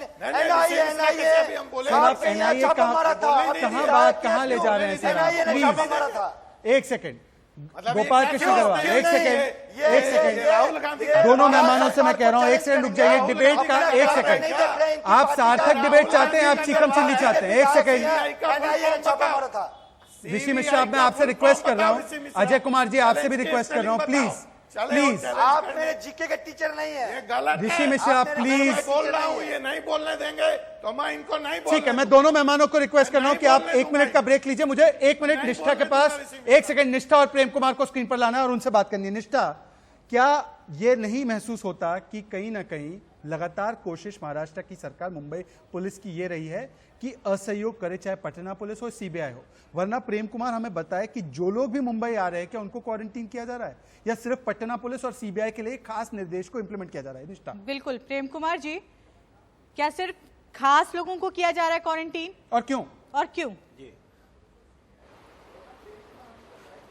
कहाँ ले जा रहे हैं सर? प्लीज एक सेकंड, गोपाल कृष्ण अग्रवाल, एक सेकंड, राहुल गांधी दोनों मेहमानों से मैं कह रहा हूँ, एक सेकंड रुक जाइए। डिबेट का एक सेकंड, आप सार्थक डिबेट चाहते हैं, आप चिकन चिल्ली चाहते हैं? एक सेकंड ऋषि मिश्रा, मैं आपसे रिक्वेस्ट कर रहा हूँ, अजय कुमार जी आपसे भी रिक्वेस्ट कर रहा हूँ, प्लीज प्लीज। आप मेरे जीके के टीचर नहीं है। ऋषि मिश्रा प्लीज, बोल रहा हूँ, ये नहीं बोलने देंगे तो मैं इनको नहीं बोलने। ठीक है, मैं दोनों मेहमानों को रिक्वेस्ट कर रहा हूँ कि आप 1 मिनट का ब्रेक लीजिए। मुझे 1 मिनट निष्ठा के पास, 1 सेकंड, निष्ठा और प्रेम कुमार को स्क्रीन पर लाना है और उनसे बात करनी है। निष्ठा, क्या ये नहीं महसूस होता कि कहीं ना कहीं लगातार कोशिश महाराष्ट्र की सरकार, मुंबई पुलिस की ये रही है कि असहयोग करे, चाहे पटना पुलिस हो, सीबीआई हो? वरना प्रेम कुमार हमें बताए कि जो लोग भी मुंबई आ रहे हैं, क्या उनको क्वारंटीन किया जा रहा है या सिर्फ पटना पुलिस और सीबीआई के लिए खास निर्देश को इंप्लीमेंट किया जा रहा है? निष्ठा। बिल्कुल प्रेम कुमार जी, क्या सिर्फ खास लोगों को किया जा रहा है क्वारंटीन, और क्यों? और क्यों?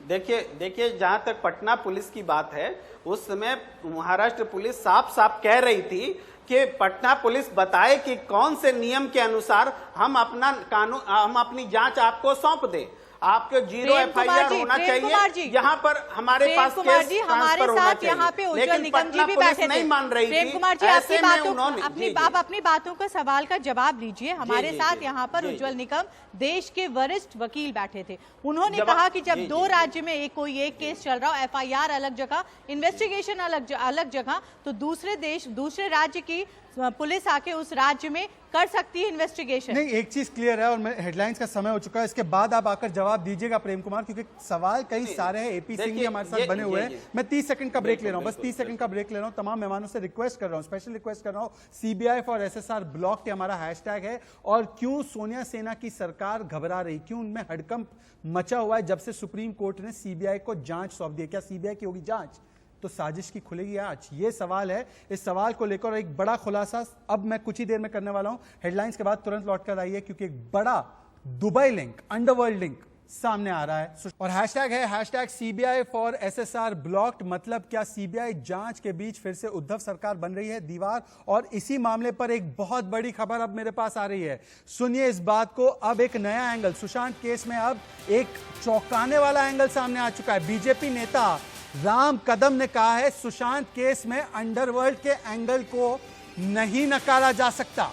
देखिए जहां तक पटना पुलिस की बात है, उस समय महाराष्ट्र पुलिस साफ साफ कह रही थी कि पटना पुलिस बताए कि कौन से नियम के अनुसार हम अपना कानून, हम अपनी जांच आपको सौंप दें। आपके 0 FIR होना चाहिए। यहाँ पर हमारे पास कुमार जी, हमारे साथ यहाँ पे उज्जवल निकम जी भी बैठे थे। नहीं मान रही थी। प्रेम कुमार जी, आपकी बातों, आप अपनी बातों का सवाल का जवाब लीजिए। हमारे साथ यहाँ पर उज्जवल निकम, देश के वरिष्ठ वकील, बैठे थे। उन्होंने कहा कि जब दो राज्य में कोई एक केस चल रहा हो, FIR अलग जगह, इन्वेस्टिगेशन अलग जगह, तो दूसरे राज्य की पुलिस आके उस राज्य में कर सकती है इन्वेस्टिगेशन। नहीं, एक चीज क्लियर है, और मैं हेडलाइंस का समय हो चुका है, इसके बाद आप आकर जवाब दीजिएगा प्रेम कुमार, क्योंकि सवाल कई सारे हैं। एपी सिंह भी हमारे साथ बने हुए हैं। मैं 30 सेकंड का ब्रेक ले रहा हूं, बस 30 सेकंड का ब्रेक ले रहा हूं। तमाम मेहमानों से रिक्वेस्ट कर रहा हूं, स्पेशल रिक्वेस्ट कर रहा हूं, CBI फॉर SSR ब्लॉक्ड हमारा हैशटैग है। और क्यों सोनिया सेना की सरकार घबरा रही, क्यों उनमें हड़कंप मचा हुआ है जब से सुप्रीम कोर्ट ने CBI को जांच सौंप दी? क्या CBI की होगी जांच तो साजिश की खुलेगी आज? ये सवाल है। इस सवाल को लेकर एक बड़ा खुलासा अब मैं कुछ ही देर में करने वाला हूं। हेडलाइंस के बाद तुरंत लौटकर आइए, क्योंकि एक बड़ा दुबई लिंक, अंडरवर्ल्ड लिंक सामने आ रहा है। और हैशटैग है CBI फॉर SSR ब्लॉक्ड। मतलब क्या CBI जांच के बीच फिर से उद्धव सरकार बन रही है दीवार? और इसी मामले पर एक बहुत बड़ी खबर अब मेरे पास आ रही है, सुनिए इस बात को। अब एक नया एंगल, सुशांत केस में अब एक चौंकाने वाला एंगल सामने आ चुका है। बीजेपी नेता राम कदम ने कहा है सुशांत केस में अंडरवर्ल्ड के एंगल को नहीं नकारा जा सकता।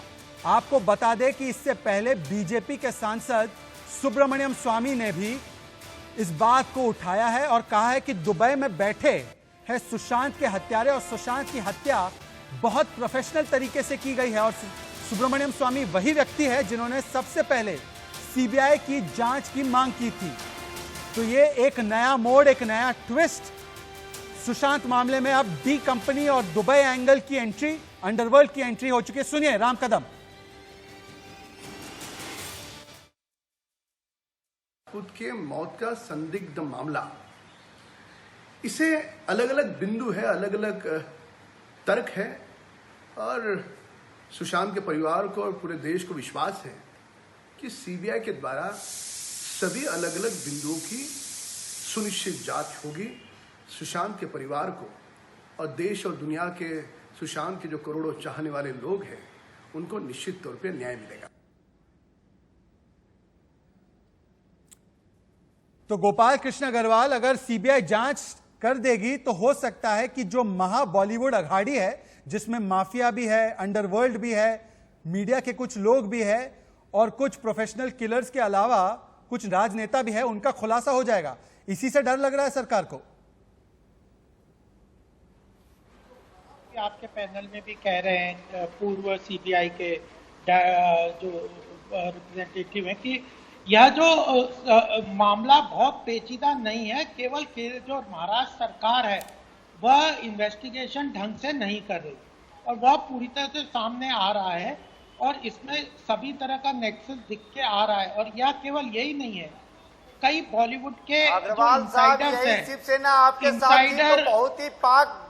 आपको बता दें कि इससे पहले बीजेपी के सांसद सुब्रमण्यम स्वामी ने भी इस बात को उठाया है और कहा है कि दुबई में बैठे है सुशांत के हत्यारे और सुशांत की हत्या बहुत प्रोफेशनल तरीके से की गई है और सुब्रमण्यम स्वामी वही व्यक्ति है जिन्होंने सबसे पहले सीबीआई की जांच की मांग की थी। तो ये एक नया मोड़, एक नया ट्विस्ट सुशांत मामले में अब डी कंपनी और दुबई एंगल की एंट्री, अंडरवर्ल्ड की एंट्री हो चुकी है। सुनिए राम कदम। खुद के मौत का संदिग्ध मामला, इसे अलग अलग बिंदु है, अलग अलग तर्क है और सुशांत के परिवार को और पूरे देश को विश्वास है कि सीबीआई के द्वारा सभी अलग अलग बिंदुओं की सुनिश्चित जांच होगी। सुशांत के परिवार को और देश और दुनिया के सुशांत के जो करोड़ों चाहने वाले लोग हैं उनको निश्चित तौर पे न्याय मिलेगा। तो गोपाल कृष्ण अग्रवाल, अगर सीबीआई जांच कर देगी तो हो सकता है कि जो महा बॉलीवुड अघाड़ी है जिसमें माफिया भी है, अंडरवर्ल्ड भी है, मीडिया के कुछ लोग भी है और कुछ प्रोफेशनल किलर्स के अलावा कुछ राजनेता भी है, उनका खुलासा हो जाएगा। इसी से डर लग रहा है सरकार को। आपके पैनल में भी कह रहे हैं पूर्व सीबीआई के जो रिप्रेजेंटेटिव हैं कि यह जो मामला बहुत पेचीदा नहीं है, केवल जो महाराष्ट्र सरकार है वह इन्वेस्टिगेशन ढंग से नहीं कर रही और वह पूरी तरह से सामने आ रहा है और इसमें सभी तरह का नेक्सस दिख के आ रहा है। और यह केवल यही नहीं है, कई बॉलीवुड के अग्रवाल साहब, यही शिवसेना आपके साथ थी तो बहुत ही पाक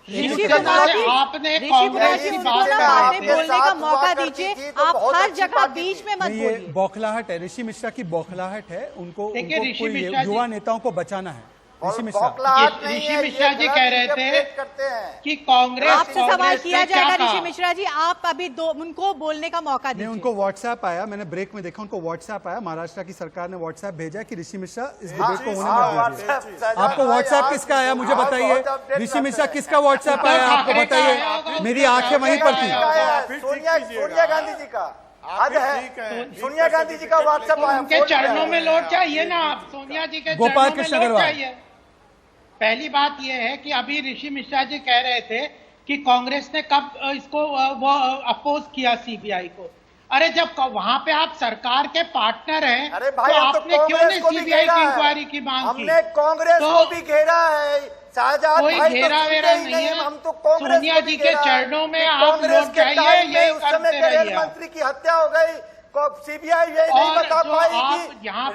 आपने कांग्रेस की बात बोलने का मौका दीजिए, आप हर जगह बीच में मत बोलिए। बौखलाहट है, ऋषि मिश्रा की बौखलाहट है, उनको कोई युवा नेताओं को बचाना है। ऋषि मिश्रा जी कह रहे थे कि कांग्रेस आपसे सवाल किया जाएगा। ऋषि मिश्रा जी, आप अभी उनको बोलने का मौका दीजिए। उनको व्हाट्सएप आया, मैंने ब्रेक में देखा, उनको व्हाट्सएप आया, महाराष्ट्र की सरकार ने व्हाट्सएप भेजा कि ऋषि मिश्रा इस डिबेट को होने मत दीजिए। आपको व्हाट्सएप किसका आया मुझे बताइए। ऋषि मिश्रा किसका व्हाट्सएप आया आपको बताइए। मेरी आंखें वहीं पर थी। सोनिया गांधी जी का आज है, सोनिया गांधी जी का व्हाट्सएप आया। उनके चरणों में लौट जाइए ना आप, सोनिया जी के गोपाल कृष्ण अग्रवाल। पहली बात यह है कि अभी ऋषि मिश्रा जी कह रहे थे कि कांग्रेस ने कब इसको वो अपोज किया सीबीआई को। अरे जब वहां पे आप सरकार के पार्टनर हैं, अरे भाई, तो आपने क्यों नहीं सीबीआई की इंक्वायरी की मांग की? हमने कांग्रेस को भी घेरा है, शाहजहां कोई घेरा वेरा नहीं है। हम तो कांग्रेस सोनिया जी के चरणों में आप लौट जाइए, ये करते रहिए। मंत्री की हत्या हो गई, सीबीआई ये नहीं बता पाई कि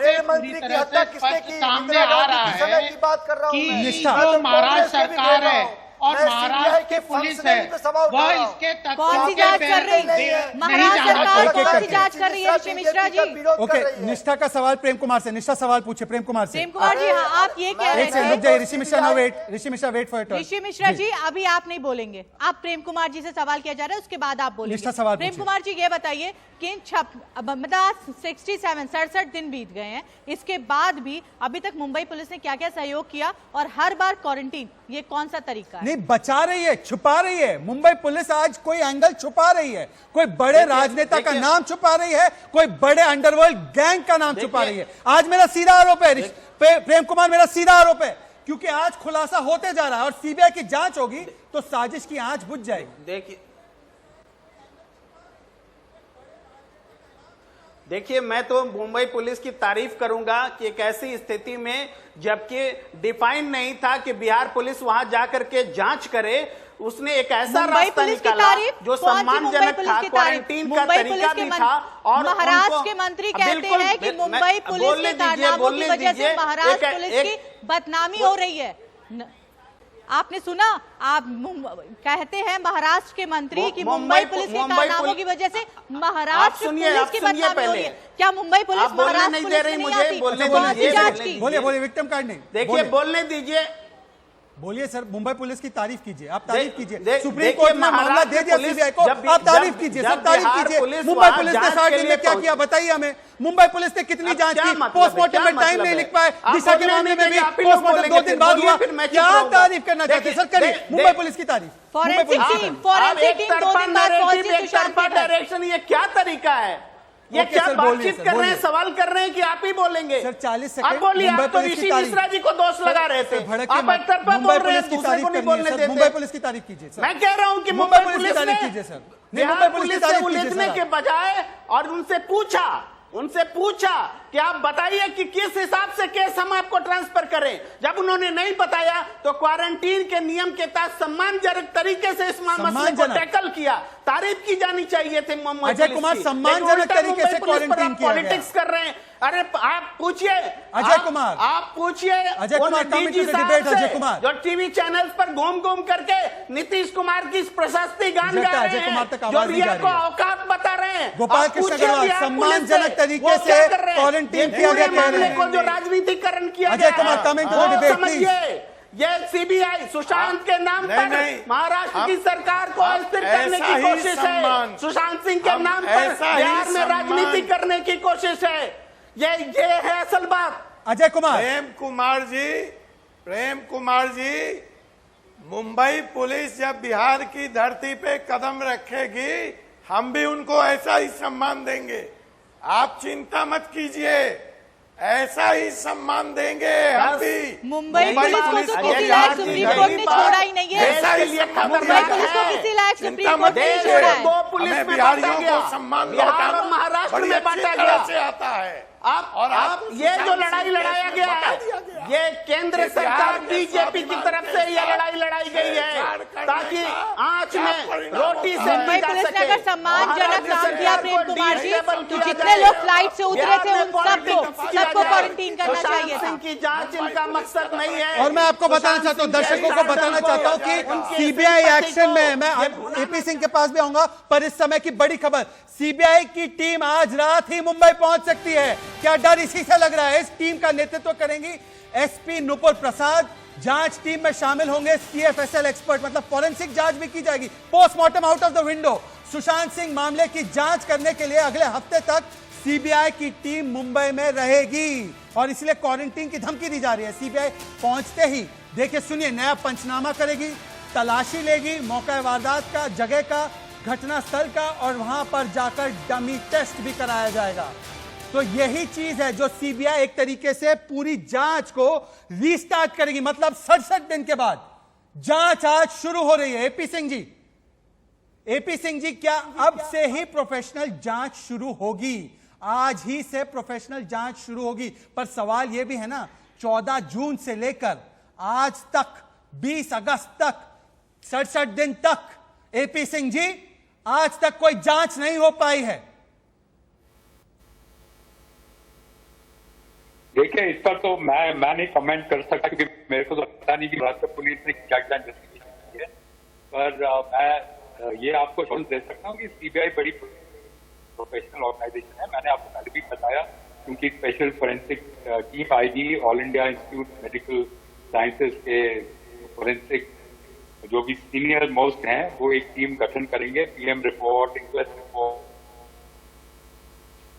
रेल मंत्री की हत्या किसने की। सामने आ रहा है की बात कर रहा हूं मैं। जो महाराष्ट्र सरकार है और महाराष्ट्र की पुलिस है वह इसके कौन सी जांच कर रही है? महाराष्ट्र सरकार कौन सी जांच कर रही है ऋषि मिश्रा जी? ओके, निष्ठा का सवाल प्रेम कुमार से। निष्ठा सवाल पूछे प्रेम कुमार से। प्रेम कुमार जी, हाँ, आप ये कह रहे थे। रुक जाइए Rishi Mishra, no wait, Rishi Mishra wait for your turn. Rishi Mishra ji, अभी आप नहीं बोलेंगे, आप प्रेम कुमार जी से सवाल किया जा रहा है, उसके बाद आप बोलेंगे। निष्ठा सवाल प्रेम कुमार जी ये बताइए कि 67 दिन बीत गए हैं, इसके बाद भी अभी तक मुंबई पुलिस ने क्या क्या सहयोग किया और हर बार क्वारंटीन, ये कौन सा तरीका है? नहीं, बचा रही है, छुपा रही है। मुंबई पुलिस आज कोई एंगल छुपा रही है, कोई बड़े राजनेता का नाम छुपा रही है, कोई बड़े अंडरवर्ल्ड गैंग का नाम छुपा रही है। आज मेरा सीधा आरोप है प्रेम कुमार, मेरा सीधा आरोप है, क्योंकि आज खुलासा होते जा रहा है और सीबीआई की जांच होगी तो साजिश की आंच बुझ जाएगी। देखिए, मैं तो मुंबई पुलिस की तारीफ करूंगा कि एक ऐसी स्थिति में जबकि डिफाइन नहीं था कि बिहार पुलिस वहां जाकर के जांच करे, उसने एक ऐसा रास्ता निकाला जो सम्मानजनक था, क्वारंटीन का तरीका भी था। और महाराष्ट्र के मंत्री कहते हैं कि मुंबई पुलिस के कारनामों की वजह से महाराष्ट्र पुलिस की बदनामी हो रही है। आपने सुना, आप कहते हैं महाराष्ट्र के मंत्री कि मुंबई पुलिस के कारनामों की वजह से महाराष्ट्र पुलिस की बदनामी हो रही है। क्या मुंबई पुलिस महाराष्ट्र पुलिस में नहीं आती? कौन सी जांच की? बोलिए विक्टिम कार्ड नहीं। देखिए, बोलने दीजिए, बोलिए सर, मुंबई पुलिस की तारीफ कीजिए, आप तारीफ कीजिए। सुप्रीम कोर्ट ने मामला दे दिया सीबीआई को, आप तारीफ कीजिए, सब तारीफ कीजिए। मुंबई पुलिस ने 60 दिन में क्या किया बताइए हमें। मुंबई पुलिस ने कितनी जांच की? पोस्टमार्टम में टाइम नहीं लिख पाए। दिशा के मामले में भी पोस्टमार्टम 2 दिन बाद हुआ। क्या तारीफ करना चाहते हैं सर? करिए मुंबई पुलिस की तारीफ। फॉरेंसिक टीम 2 दिन बाद पहुंची सुशांत डायरेक्शन, ये क्या तरीका है? ये ओके क्या सर, बोलिए बातचीत सर, कर रहे बोलिए। हैं, सवाल कर रहे हैं कि आप ही बोलेंगे? सर 40 आप सेकंड बोलिए। आप तो पुलिस की ऋषि तारीफ- मिश्रा जी को दोष सर, लगा रहे थे, सर, भड़क आप के एक तरफा मुंबई बोल रहे हैं, पुलिस की दूसरे तारीफ को नहीं करनी है, बोलने सर, देते। मुंबई पुलिस की तारीफ कीजिए सर। मैं कह रहा हूं कि मुंबई मुंबई पुलिस की पुलिस तारीफ ने कीजिए सर। नहीं, बिहार मुंबई पुलिस की पुलिस से तारीफ कीजिए उलझने सर। के बजाय और उनसे पूछा कि आप बताइए कि किस हिसाब से केस हम आपको ट्रांसफर करें। जब उन्होंने नहीं बताया तो क्वारंटीन के नियम के तहत सम्मानजनक तरीके से इस मसले को टैकल किया। तारीफ की जानी चाहिए थी मुंबई अजय पुलिस कुमार की। सम्मानजनक लेकिन उल्टा तरीके मुंबई से पुलिस पर क्वारंटीन आप किया गया। पॉलिटिक्स कर रहे हैं। अरे आप पूछिए अजय कुमार, आप पूछिए अजय कुमार, उन coming to DG the साहब debate, से, अजय कुमार। जो टीवी चैनल्स पर घूम घूम करके नीतीश कुमार की प्रशस्ति गान गा अजय रहे कुमार तक हैं, जो आवाज नहीं जा रिया रही को है। औकात बता रहे हैं। गोपाल आप कृष्ण पूछिए अग्रवाल, बिहार पुलिस सम्मानजनक से, तरीके वो से क्या कर रहे हैं? क्वारंटीन ये किया गया, पूरे कह रहे मामले हैं। को जो राजनीतिकरण किया अजय गया कुमार, है, coming to the वो debate, समझिए। ये सीबीआई सुशांत के नाम पर महाराष्ट्र की सरकार को अस्थिर करने की कोशिश है। सुशांत सिंह के नाम पर बिहार में राजनीति करने की कोशिश है। ये है असल बात। अजय कुमार, प्रेम कुमार जी, मुंबई पुलिस जब बिहार की धरती पे कदम रखेगी हम भी उनको ऐसा ही सम्मान देंगे। आप चिंता मत कीजिए, ऐसा ही सम्मान देंगे हम भी। मुंबई पुलिस को तो किसी लायक सुप्रीम कोर्ट ने छोड़ा ही नहीं है। मुंबई पुलिस को किसी लायक सुप्रीम कोर्ट ने छोड़ा है। दो पुलिस में बिहारियों को सम्मान बिहार और महाराष्ट्र में बांटा गया से आता है। आप ये जो लड़ाई लड़ाया गया है, ये केंद्र सरकार बीजेपी की तरफ से ये लड़ाई लड़ाई गई है ताकि आंच में रोटी से मुंबई पुलिस ने अगर सम्मानजनक काम किया प्रेम कुमार जी, तो जितने लोग फ्लाइट से उतरे थे उन सबको क्वारंटीन करना चाहिए था। की जांच इनका मकसद नहीं है। और मैं आपको बताना चाहता हूं, दर्शकों को बताना चाहता हूं कि सीबीआई एक्शन में मैं एपी सिंह के पास भी आऊंगा, पर इस समय की बड़ी खबर, सीबीआई की टीम आज रात ही मुंबई पहुंच सकती है। क्या डर इसी से लग रहा है? इस टीम का नेतृत्व करेंगी एसपी नुपुर प्रसाद। जांच टीम में शामिल होंगे सीएफएसएल एक्सपर्ट, मतलब फॉरेंसिक जांच भी की जाएगी। Postmortem out of the window. Sushant Singh मामले की जांच करने के लिए अगले हफ्ते तक सीबीआई की टीम मुंबई में रहेगी और इसलिए क्वारंटीन की धमकी दी जा रही है। सीबीआई पहुंचते ही देखिए, सुनिए, नया पंचनामा करेगी, तलाशी लेगी मौका वारदात का, जगह का, घटना स्थल का, और वहां पर जाकर डमी टेस्ट भी कराया जाएगा। तो यही चीज है जो सीबीआई एक तरीके से पूरी जांच को रीस्टार्ट करेगी, मतलब 67 दिन के बाद जांच आज शुरू हो रही है। एपी सिंह जी, क्या अब से ही प्रोफेशनल जांच शुरू होगी? आज ही से प्रोफेशनल जांच शुरू होगी, पर सवाल यह भी है ना, 14 जून से लेकर आज तक 20 अगस्त तक 67 दिन तक एपी सिंह जी आज तक कोई जांच नहीं हो पाई है। देखिए, इस पर तो मैं नहीं कमेंट कर सकता क्योंकि मेरे को तो पता नहीं कि महाराष्ट्र पुलिस ने क्या क्या इन्वेस्टिगेशन की है, पर मैं ये आपको जरूर दे सकता हूँ कि सीबीआई बड़ी प्रोफेशनल ऑर्गेनाइजेशन है। मैंने आपको पहले भी बताया, क्योंकि special forensic team ID, all India institute medical sciences के फोरेंसिक जो भी सीनियर मोस्ट हैं वो एक टीम गठन करेंगे। PM report, inquest report,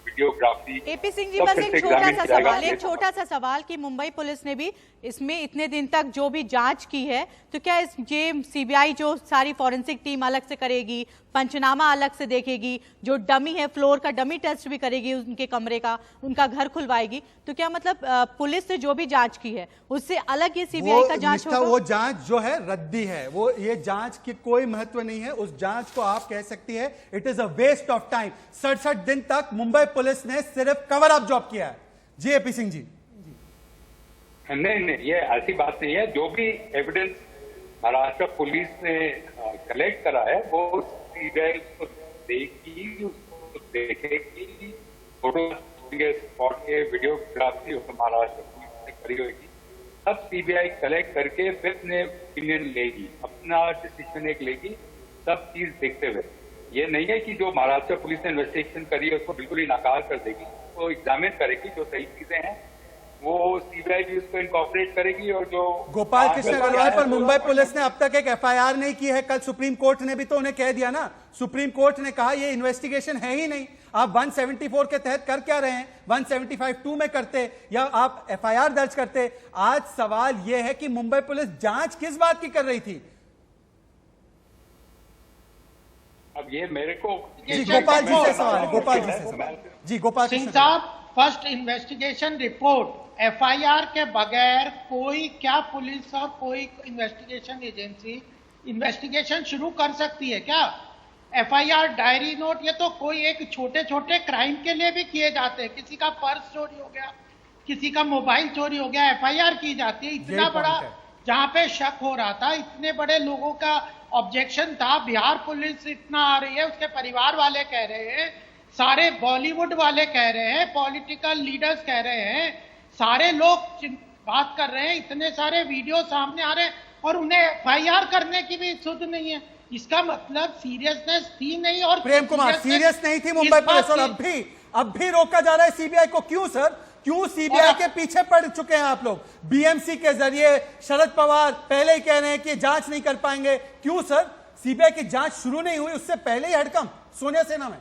videography. AP Singh ji, बस एक छोटा सा सवाल कि मुंबई पुलिस ने भी इसमें इतने दिन तक जो भी जांच की है, तो क्या ये सीबीआई जो सारी फॉरेंसिक टीम अलग से करेगी, पंचनामा अलग से देखेगी, जो डमी है फ्लोर का डमी टेस्ट भी करेगी, उनके कमरे का, उनका घर खुलवाएगी, तो क्या मतलब पुलिस ने जो भी जांच की है उससे अलग ये सीबीआई का जांच होगा? वो जांच जो है रद्दी है, वो ये जांच की कोई महत्व नहीं है। उस जांच को आप कह सकती है it is a waste of time. 67 दिन तक मुंबई पुलिस ने सिर्फ कवर अप जॉब किया है। जी एपी सिंह जी। नहीं, ये ऐसी बात नहीं है। जो भी एविडेंस महाराष्ट्र पुलिस ने कलेक्ट करा है वो सीबीआई उसको देखेगी, उसको देखेगी, फोटो स्पॉट के वीडियोग्राफी महाराष्ट्र पुलिस ने करी होगी, तब सीबीआई कलेक्ट करके फिर अपने ओपिनियन लेगी, अपना डिसीजन एक लेगी, सब चीज देखते हुए। ये नहीं है कि जो महाराष्ट्र पुलिस ने इन्वेस्टिगेशन करी है उसको बिल्कुल ही नकार कर देगी, वो एग्जामिन करेगी, जो सही चीजें हैं वो सीबीआई भी उसको इनकॉर्पोरेट करेगी। और जो गोपाल कृष्ण अग्रवाल पर मुंबई पुलिस ने अब तक एक एफआईआर नहीं की है। कल सुप्रीम कोर्ट ने भी तो उन्हें कह दिया ना, सुप्रीम कोर्ट ने कहा ये इन्वेस्टिगेशन है ही नहीं। आप 174 के तहत कर क्या रहे हैं? 175(2) में करते या आप एफआईआर दर्ज करते। आज सवाल यह है कि मुंबई पुलिस जांच किस बात की कर रही थी? अब ये मेरे को जी गोपाल जी से सवाल है, गोपाल जी से सवाल। जी गोपाल सिंह साहब, फर्स्ट इन्वेस्टिगेशन रिपोर्ट एफआईआर के बगैर कोई क्या पुलिस और कोई इन्वेस्टिगेशन एजेंसी इन्वेस्टिगेशन शुरू कर सकती है क्या? एफआईआर, डायरी नोट, ये तो कोई एक छोटे छोटे क्राइम के लिए भी किए जाते हैं। किसी का पर्स चोरी हो गया, किसी का मोबाइल चोरी हो गया, एफआईआर की जाती है। इतना बड़ा जहां पे शक हो रहा था, इतने बड़े लोगों का ऑब्जेक्शन था, बिहार पुलिस इतना आ रही है, उसके परिवार वाले कह रहे हैं, सारे बॉलीवुड वाले कह रहे हैं, पॉलिटिकल लीडर्स कह रहे हैं, सारे लोग बात कर रहे हैं, इतने सारे वीडियो सामने आ रहे हैं और उन्हें एफआईआर करने की भी सुध नहीं है। इसका मतलब सीरियसनेस थी नहीं। और प्रेम कुमार, सीरियस नहीं थी मुंबई पुलिस और अब भी रोका जा रहा है सीबीआई को। क्यों सर, क्यों सीबीआई के पीछे पड़ चुके हैं आप लोग? बीएमसी के जरिए शरद पवार पहले ही कह रहे हैं कि जांच नहीं कर पाएंगे। क्यों सर, सीबीआई की जांच शुरू नहीं हुई उससे पहले ही हड़कंप सोनिया सेना में?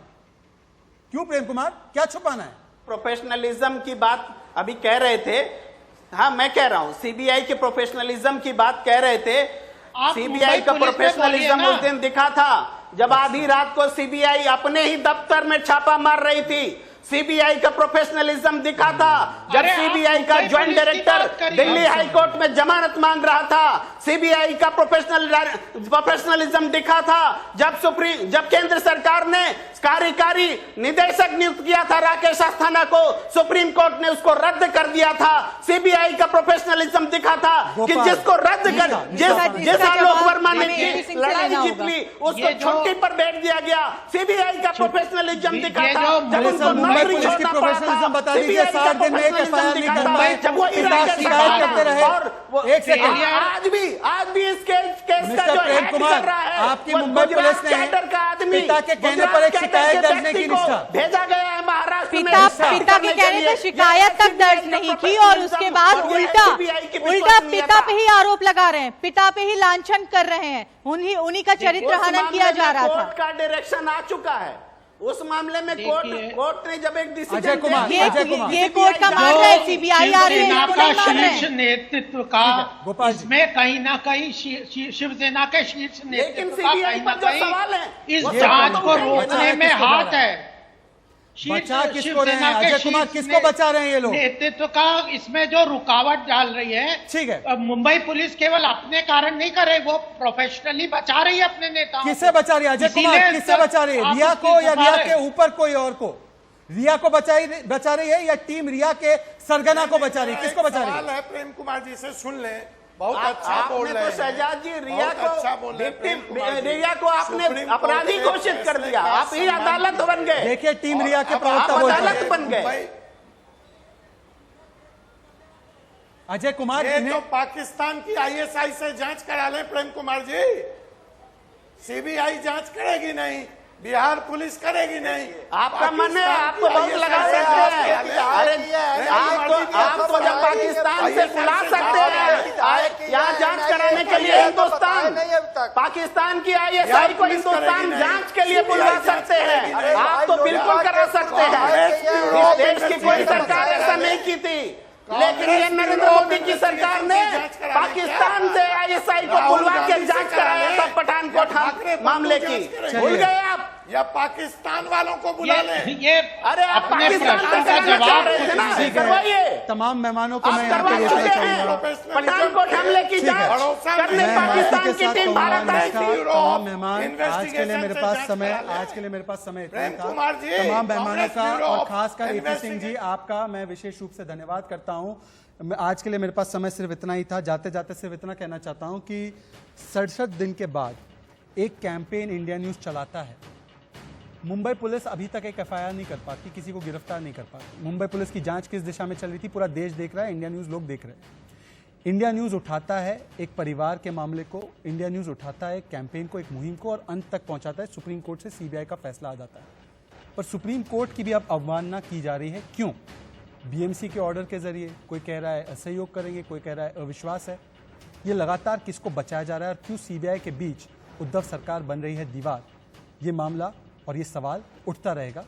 क्यों प्रेम कुमार, क्या छुपाना है? प्रोफेशनलिज्म की बात अभी कह रहे थे। हाँ, मैं कह रहा हूं सीबीआई के प्रोफेशनलिज्म की बात कह रहे थे। सीबीआई का प्रोफेशनलिज्म उस दिन दिखा था जब आधी रात को सीबीआई अपने ही दफ्तर में छापा मार रही थी। सीबीआई का प्रोफेशनलिज्म दिखा था जब सीबीआई का joint director Delhi high court में जमानत मांग रहा था। सीबीआई का प्रोफेशनलिज्म दिखा था जब केंद्र सरकार ने कार्यकारी निदेशक नियुक्त किया था राकेश अस्थाना को, सुप्रीम कोर्ट ने उसको रद्द कर दिया था। सीबीआई का प्रोफेशनलिज्म दिखा था कि जिसको रद्द कर जिस आलोक वर्मा ने लड़ाई जीत ली उसको छुट्टी पर बैठ दिया गया। सीबीआई का प्रोफेशनलिज्म दिखा था जब उनको मुंबई पुलिस की प्रोफेशनलिज्म बता दीजिए। 60 दिन में एक एफआईआर नहीं कर पाए, जब वो शिकायत करते रहे। और एक सेकंड, आज भी इस केस का जो प्रेम कुमार, आपकी मुंबई पुलिस ने पिता के कहने पर एक शिकायत दर्ज नहीं की निष्ठा भेजा गया है महाराष्ट्र में। पिता के कहने पर शिकायत तक दर्ज नहीं की और उसके बाद उल्टा पिता पे ही आरोप लगा रहे हैं, पिता पे ही लांछन कर रहे हैं। उन्हीं का चरित्र हनन किया जा रहा था। कोर्ट का डायरेक्शन आ चुका है उस मामले में। कोर्ट ने जब एक डिसीजन अजय कुमार, ये कोर्ट का मान रहा है, सीबीआई आ रही है, शीर्ष नेतृत्व का इसमें कहीं ना कहीं शिवसेना के शीर्ष नेतृत्व का कहीं ना कहीं इस जांच को रोकने में हाथ है। बचा किसको रहे हैं अजय कुमार, किसको बचा रहे हैं ये लोग? नेतृत्व का इसमें जो रुकावट डाल रही है, ठीक है, मुंबई पुलिस केवल अपने कारण नहीं कर रही, वो प्रोफेशनली बचा रही है अपने नेताओं। किसे बचा रही है अजय कुमार, किससे बचा रही है? रिया को या रिया के ऊपर कोई और को? रिया को बचा रही है या टीम रिया के सरगना को बचा रही है? किसको बचा रही है? प्रेम कुमार जी से सुन ले, बहुत अच्छा बोल रहे हैं। शहजाद जी, रिया को आपने सुप्रीम अपराधी कोर्ट घोषित कर फैसले दिया, का आप ही अदालत बन गए। देखिए टीम रिया के प्रवक्ता बोल रहे अदालत बन गए। अजय कुमार, ये तो पाकिस्तान की आईएसआई से जांच करा लें प्रेम कुमार जी। सीबीआई जांच करेगी नहीं, बिहार पुलिस करेगी नहीं। आपका मन है, आपको बहुत लगा सकते हैं। अरे आपको जब पाकिस्तान से बुला सकते हैं यहाँ जांच कराने के लिए, हिंदुस्तान पाकिस्तान की आईएसआई को हिंदुस्तान जांच के लिए बुलवा सकते हैं। आप तो बिल्कुल करा सकते हैं। इस देश की कोई सरकार ऐसा नहीं की थी, लेकिन ये नरेंद्र मोदी की सरकार ने पाकिस्तान से आईएसआई को बुलवा के जांच कराया था पठानकोट मामले की। भूल गए आप? या पाकिस्तान वालों को बुला ले। ये अरे आप पाकिस्तान का जवाब करवाइए। तमाम मेहमानों को मैं यहाँ पे देता हूँ। पठानकोट हमले की जांच करने पाकिस्तान की टीम भारत आई थी। तमाम मेहमान, आज के लिए मेरे पास समय इतना था। तमाम मेहमानों का और खासकर एपी सिंह जी आपका मैं विशेष रूप से धन्यवाद करता हूँ। आज के लिए मेरे पास समय सिर्फ इतना ही था। जाते जाते सिर्फ इतना कहना चाहता हूँ कि 67 दिन के बाद एक कैंपेन इंडिया न्यूज चलाता है। मुंबई पुलिस अभी तक एक एफआईआर नहीं कर पाती, किसी को गिरफ्तार नहीं कर पाती। मुंबई पुलिस की जांच किस दिशा में चल रही थी पूरा देश देख रहा है, इंडिया न्यूज़ लोग देख रहे हैं। इंडिया न्यूज़ उठाता है एक परिवार के मामले को, इंडिया न्यूज़ उठाता है एक कैंपेन को, एक मुहिम को और अंत तक पहुंचाता है। सुप्रीम कोर्ट से सीबीआई का फैसला आ जाता है, पर सुप्रीम कोर्ट की भी अब अवमानना की जा रही है। क्यों? बीएमसी के ऑर्डर के जरिए कोई कह रहा है असहयोग करेंगे, कोई कह रहा है अविश्वास है। ये लगातार किसको बचाया जा रहा है और क्यों सीबीआई के बीच उद्धव सरकार बन रही है दीवार? ये मामला और ये सवाल उठता रहेगा।